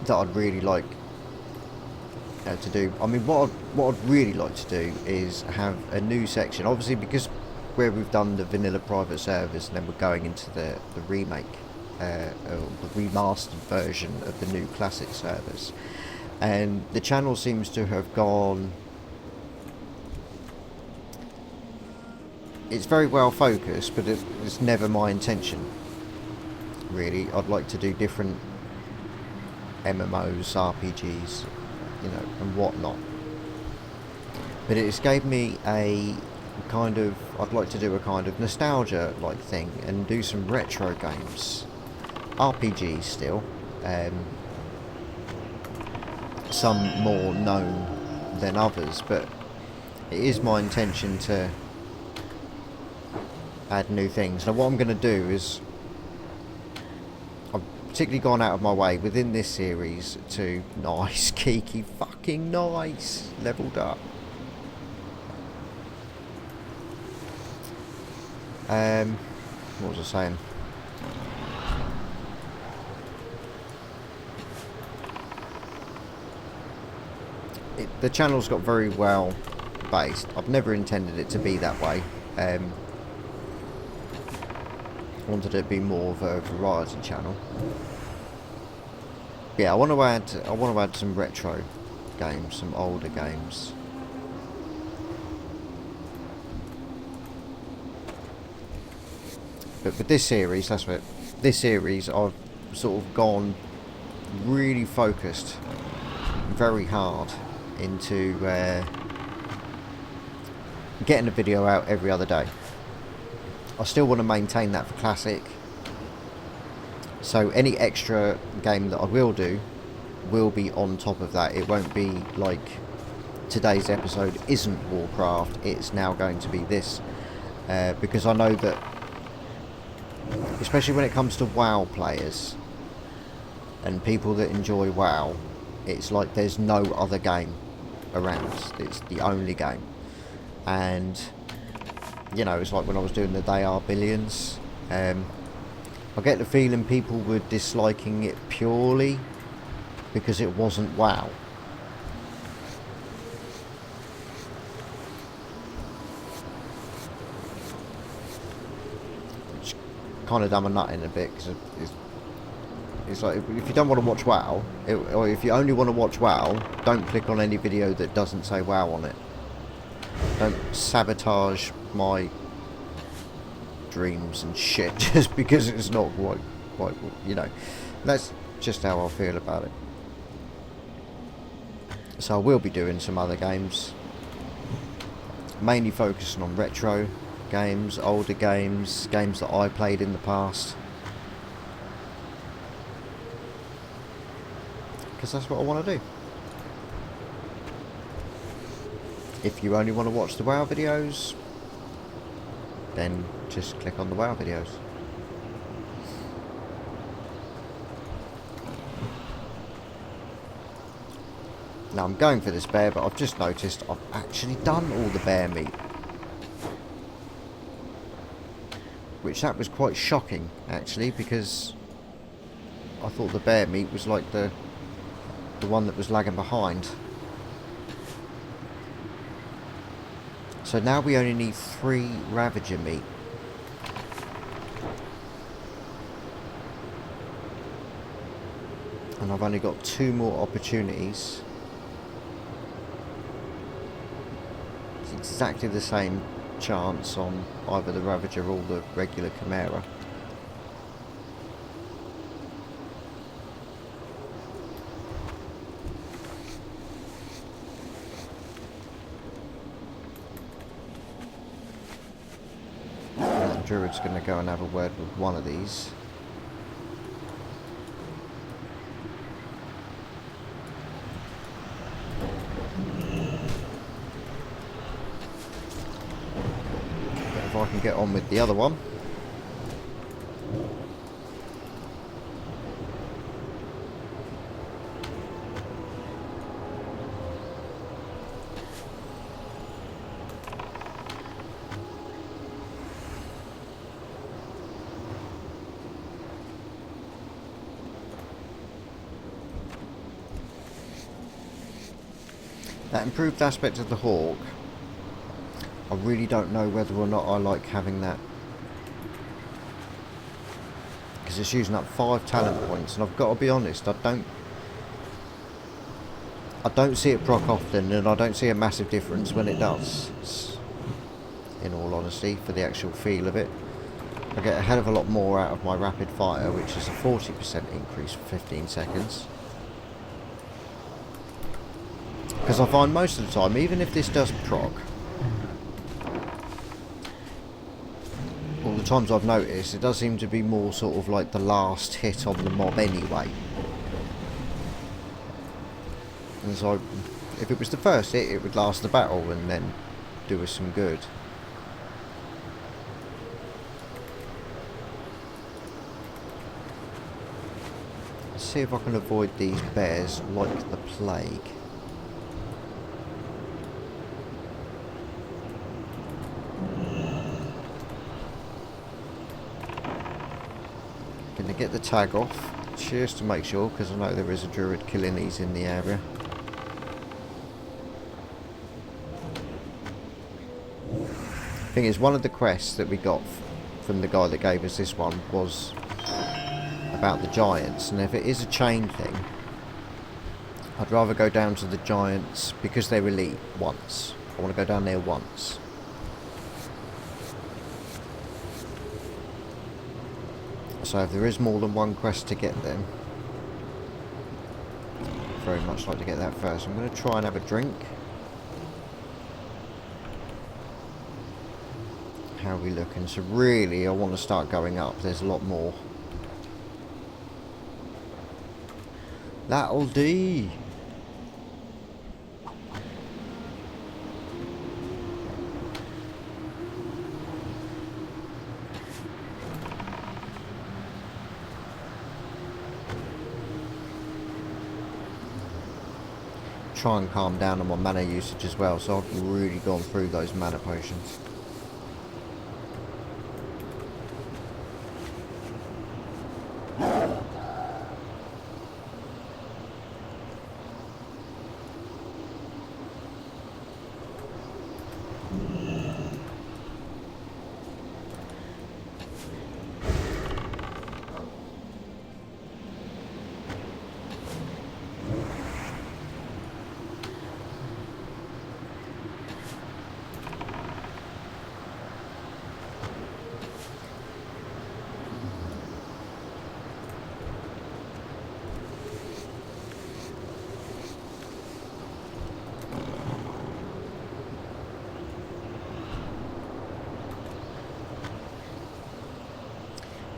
I'd really like to do. I mean, what I'd really like to do is have a new section. Obviously, because where we've done the vanilla private servers, and then we're going into the remake, or the remastered version of the new classic servers, and the channel seems to have gone. It's very well focused, but it's never my intention. Really, I'd like to do different MMOs, RPGs, you know, and whatnot. But it's gave me a kind of, I'd like to do a kind of nostalgia like thing and do some retro games, RPGs still, some more known than others, but it is my intention to add new things. Now what I'm going to do is, I've particularly gone out of my way within this series to, nice, Kiki, fucking nice, leveled up. What was I saying? The channel's got very well based. I've never intended it to be that way. I wanted it to be more of a variety channel. Yeah, I want to add some retro games, some older games. But with this series, that's what. This series, I've sort of gone really focused, very hard into getting a video out every other day. I still want to maintain that for Classic. So any extra game that I will do will be on top of that. It won't be like today's episode isn't Warcraft, it's now going to be this. Because I know that, especially when it comes to WoW players and people that enjoy WoW, it's like there's no other game around. It's the only game. And, you know, it's like when I was doing the They Are Billions. I get the feeling people were disliking it purely because it wasn't WoW. Which kind of dumb a nut in a bit, because it's like, if you don't want to watch WoW, or if you only want to watch WoW, don't click on any video that doesn't say WoW on it. Don't sabotage my dreams and shit just because it's not quite, you know. That's just how I feel about it. So I will be doing some other games, mainly focusing on retro games, older games, games that I played in the past, because that's what I want to do. If you only want to watch the WoW videos, then just click on the WoW videos. Now I'm going for this bear, but I've just noticed I've actually done all the bear meat, which that was quite shocking actually, because I thought the bear meat was like the one that was lagging behind. So now we only need 3 Ravager meat. And I've only got 2 more opportunities. It's exactly the same chance on either the Ravager or the regular Chimera. Druid's going to go and have a word with one of these. But if I can get on with the other one. That improved aspect of the Hawk, I really don't know whether or not I like having that, because it's using up 5 talent points, and I've got to be honest, I don't see it proc often, and I don't see a massive difference when it does, in all honesty, for the actual feel of it. I get a hell of a lot more out of my rapid fire, which is a 40% increase for 15 seconds. Because I find most of the time, even if this does proc, all the times I've noticed, it does seem to be more sort of like the last hit on the mob anyway. And so, if it was the first hit, it would last the battle and then do us some good. Let's see if I can avoid these bears like the plague. Gonna get the tag off just to make sure, because I know there is a druid killing these in the area. Thing is, one of the quests that we got from the guy that gave us this one was about the giants, and if it is a chain thing, I'd rather go down to the giants because they're elite once. I want to go down there once. So if there is more than one quest to get them, I'd very much like to get that first. I'm going to try and have a drink. How are we looking? So really, I want to start going up. There's a lot more. That'll do. Try and calm down on my mana usage as well, so I've really gone through those mana potions.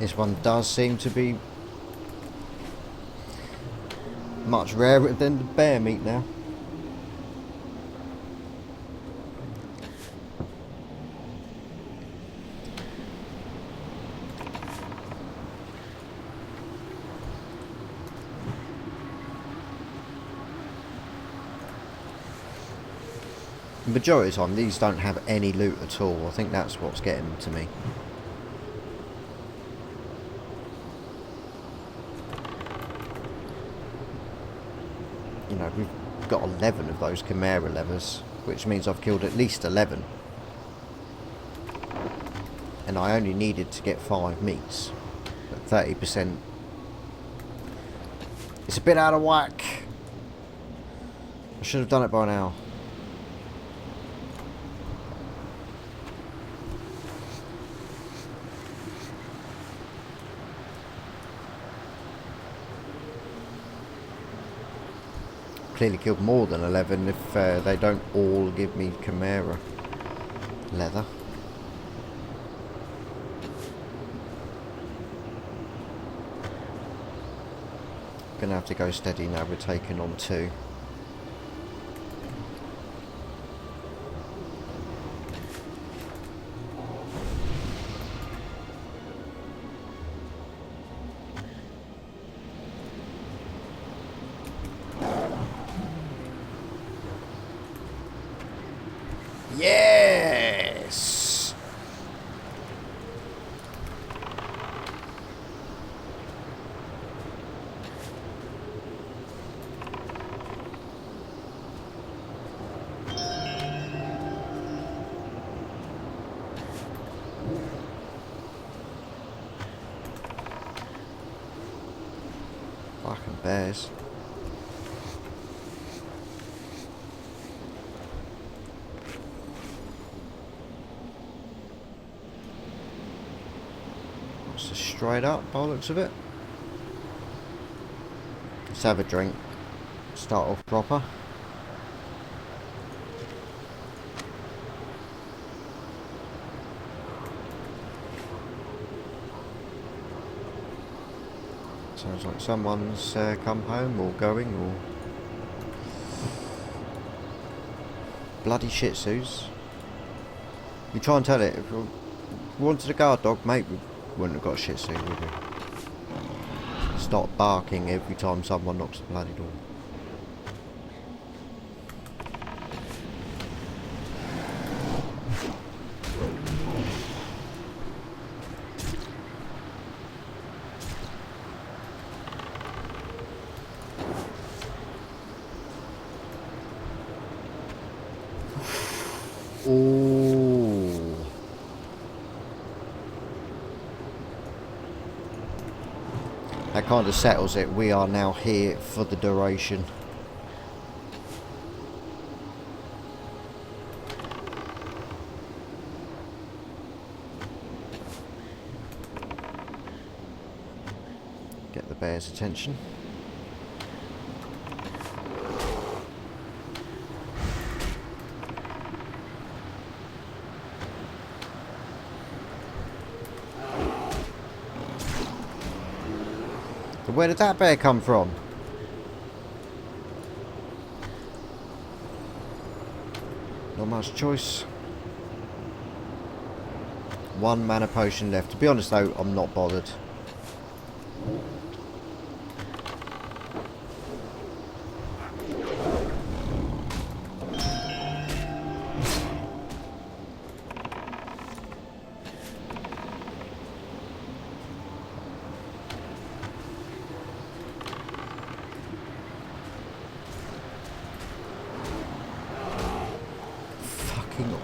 This one does seem to be much rarer than the bear meat now. The majority of the time these don't have any loot at all. I think that's what's getting to me. You know, we've got 11 of those Chimera levers, which means I've killed at least 11. And I only needed to get 5 meats. At 30%. It's a bit out of whack. I should have done it by now. Clearly killed more than 11 if they don't all give me Chimera leather. Gonna have to go steady now. We're taking on 2. Yes! Fucking bears. Straight up by the looks of it. Let's have a drink. Start off proper. Sounds like someone's come home or going or... Bloody Shih Tzus. You try and tell it. If we wanted a guard dog, mate, we wouldn't have got a Shih Tzu, would we? Stop barking every time someone knocks the bloody door. Ooh. That kind of settles it. We are now here for the duration. Get the bear's attention. where did that bear come from? Not much choice. 1 mana potion left. To be honest though, I'm not bothered.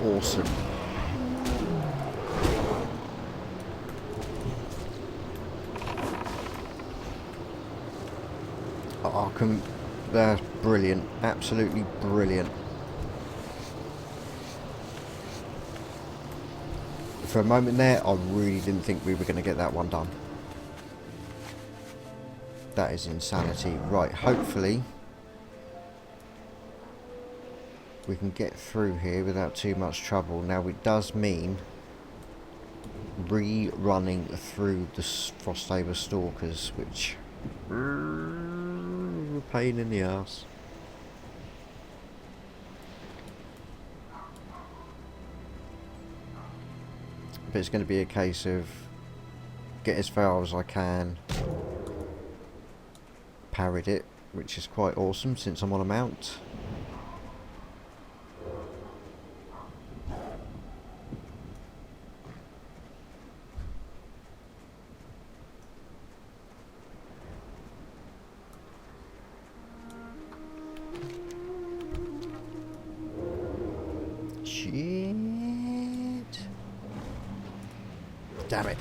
Awesome. That's brilliant. Absolutely brilliant. For a moment there, I really didn't think we were going to get that one done. That is insanity. Right, hopefully we can get through here without too much trouble. Now it does mean rerunning through the Frostsaber Stalkers, which a pain in the ass. But it's going to be a case of get as far as I can, parried it, which is quite awesome since I'm on a mount. Damn it.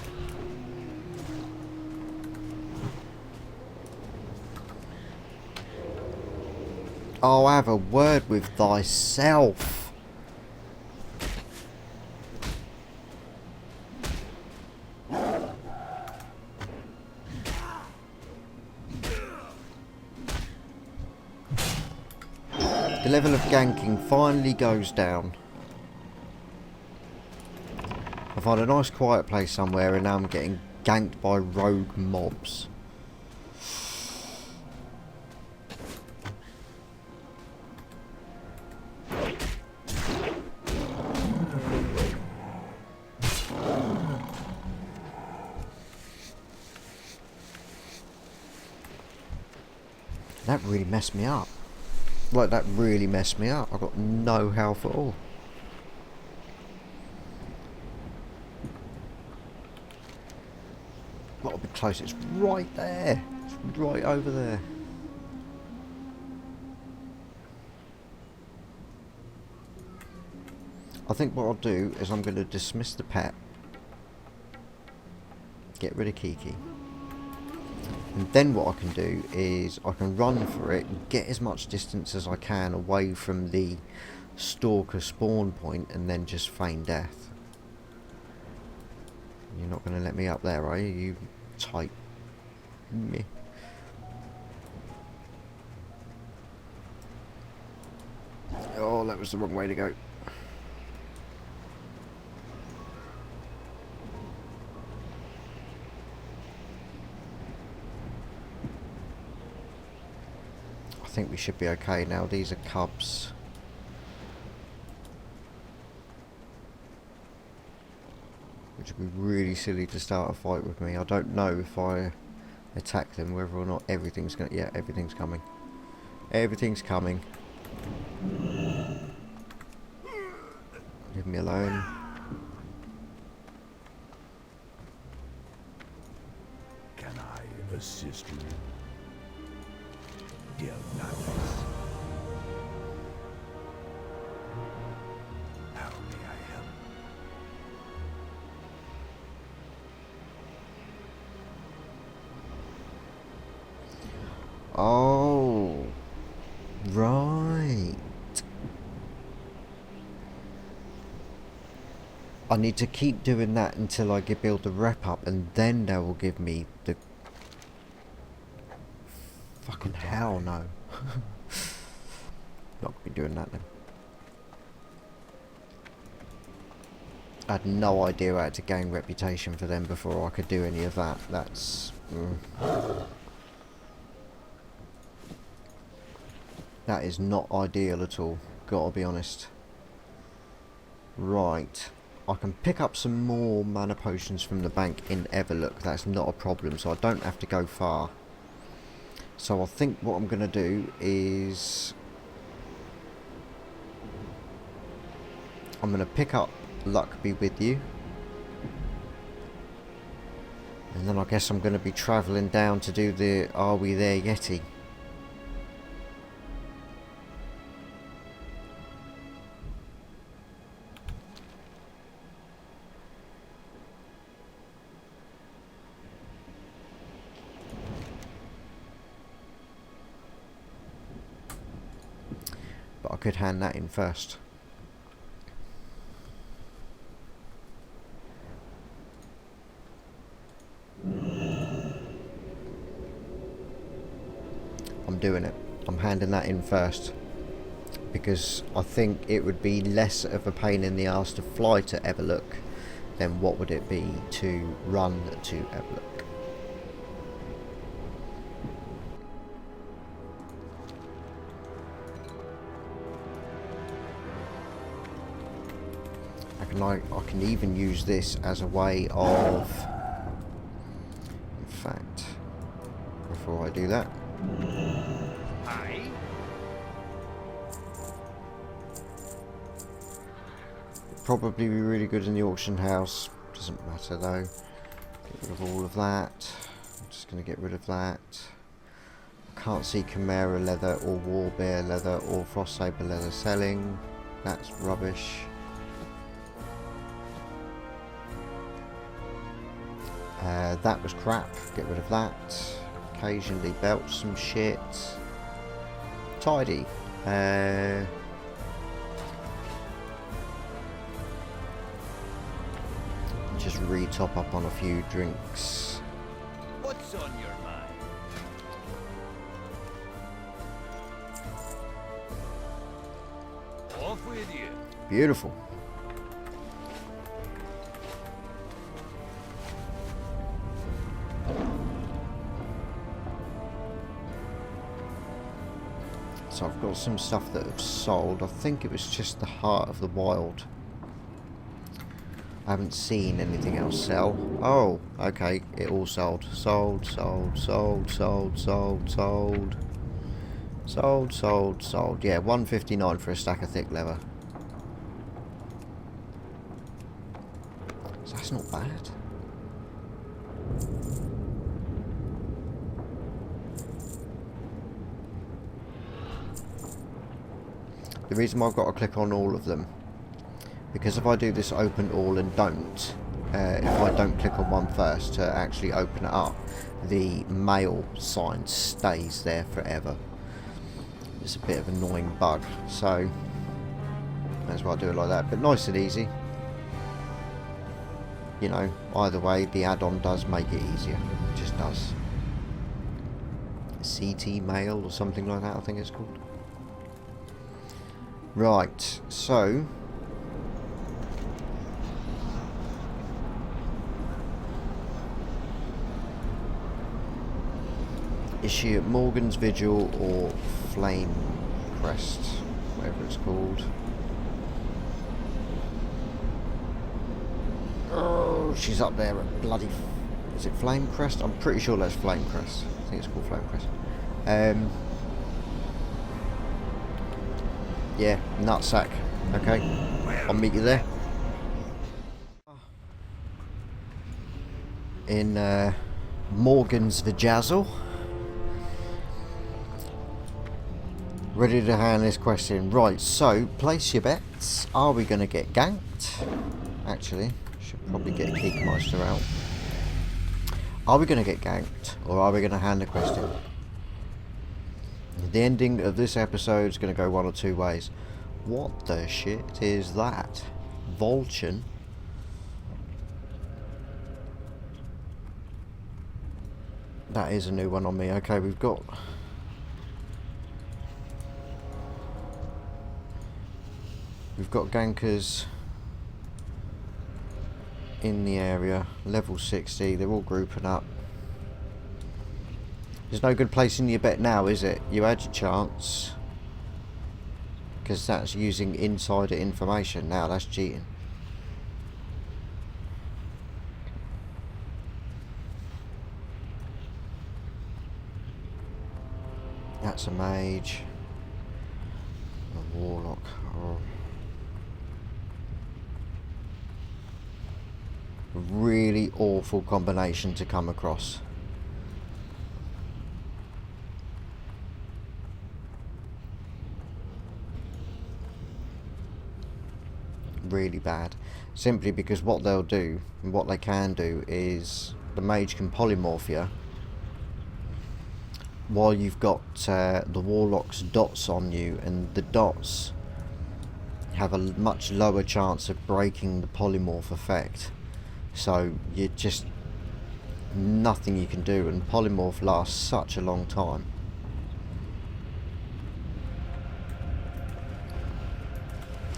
Oh, have a word with thyself. The level of ganking finally goes down. I find a nice quiet place somewhere and now I'm getting ganked by rogue mobs. That really messed me up. Like, that really messed me up. I got no health at all. Got a bit close. It's right there. It's right over there. I think what I'll do is I'm going to dismiss the pet. Get rid of Kiki. And then what I can do is I can run for it and get as much distance as I can away from the stalker spawn point and then just feign death. You're not going to let me up there, are you? You tight. Meh. Oh, that was the wrong way to go. I think we should be okay now. These are cubs. Which would be really silly to start a fight with me. I don't know if I attack them whether or not everything's gonna... Yeah, everything's coming. Everything's coming. Leave me alone. Can I assist you? Dear Nightelf. How may I help? Oh, right. I need to keep doing that until I build the rep up, and then they will give me the... Fucking hell no. Not gonna be doing that then. I had no idea how to gain reputation for them before I could do any of that. That's... That is not ideal at all, gotta be honest. Right, I can pick up some more mana potions from the bank in Everlook, that's not a problem, so I don't have to go far. So I think what I'm going to do is I'm going to pick up Luck Be With You, and then I guess I'm going to be travelling down to do the Are We There Yeti. But I could hand that in first. I'm doing it. I'm handing that in first. Because I think it would be less of a pain in the arse to fly to Everlook than what would it be to run to Everlook. I can even use this as a way of, in fact, before I do that, Aye. probably be really good in the auction house, doesn't matter though. Get rid of all of that. I'm just going to get rid of that. I can't see Chimera leather or Warbear leather or Frost Saber leather selling, that's rubbish. That was crap, get rid of that. Occasionally belt some shit. Tidy. Just re-top up on a few drinks. What's on your mind? Off with you. Beautiful. So I've got some stuff that have sold. I think it was just the Heart of the Wild. I haven't seen anything else sell. Oh, okay, it all sold. Sold, sold, sold, sold, sold, sold. Sold, sold, sold. Yeah, 159 for a stack of thick leather. So that's not bad. The reason why I've got to click on all of them, because if I do this open all and don't, if I don't click on one first to actually open it up, the mail sign stays there forever. It's a bit of an annoying bug, so that's why I do it like that, but nice and easy. You know, either way, the add-on does make it easier, it just does. CT mail or something like that, I think it's called. Right, so is she at Morgan's Vigil or Flame Crest, whatever it's called? Oh, she's up there at bloody, is it Flame Crest? I'm pretty sure that's Flame Crest. I think it's called Flame Crest. Yeah, nutsack. Okay, I'll meet you there. In Morgan's Vajazzle. Ready to hand this question. Right, so place your bets. Are we going to get ganked? Actually, should probably get Keekmeister out. Are we going to get ganked, or are we going to hand the question? The ending of this episode is going to go one or two ways. What the shit is that? Volchan? That is a new one on me. Okay, we've got gankers in the area, level 60, they're all grouping up. There's no good placing your bet now, is it? You had your chance. because that's using insider information. Now that's cheating. That's a mage. A warlock. Oh. A really awful combination to come across. Really bad. Simply because what they'll do, and what they can do, is the mage can polymorph you while you've got the warlock's dots on you, and the dots have a much lower chance of breaking the polymorph effect. So you just nothing you can do, and polymorph lasts such a long time.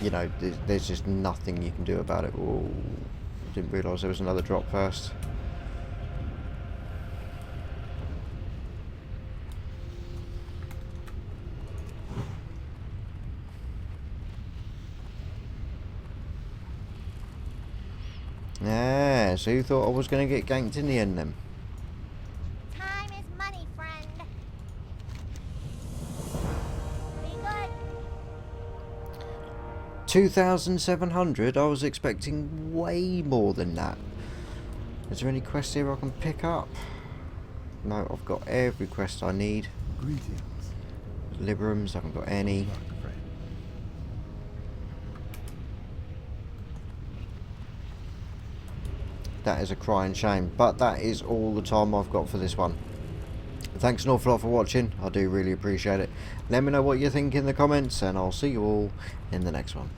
You know, there's just nothing you can do about it. Oh, didn't realise there was another drop first. Yeah, so who thought I was going to get ganked in the end then? Time is money, friend. Be good. 2,700? I was expecting way more than that. Is there any quests here I can pick up? No, I've got every quest I need. Greetings. Liberums, I haven't got any. Luck, friend. That is a crying shame, but that is all the time I've got for this one. Thanks an awful lot for watching. I do really appreciate it. Let me know what you think in the comments, and I'll see you all in the next one.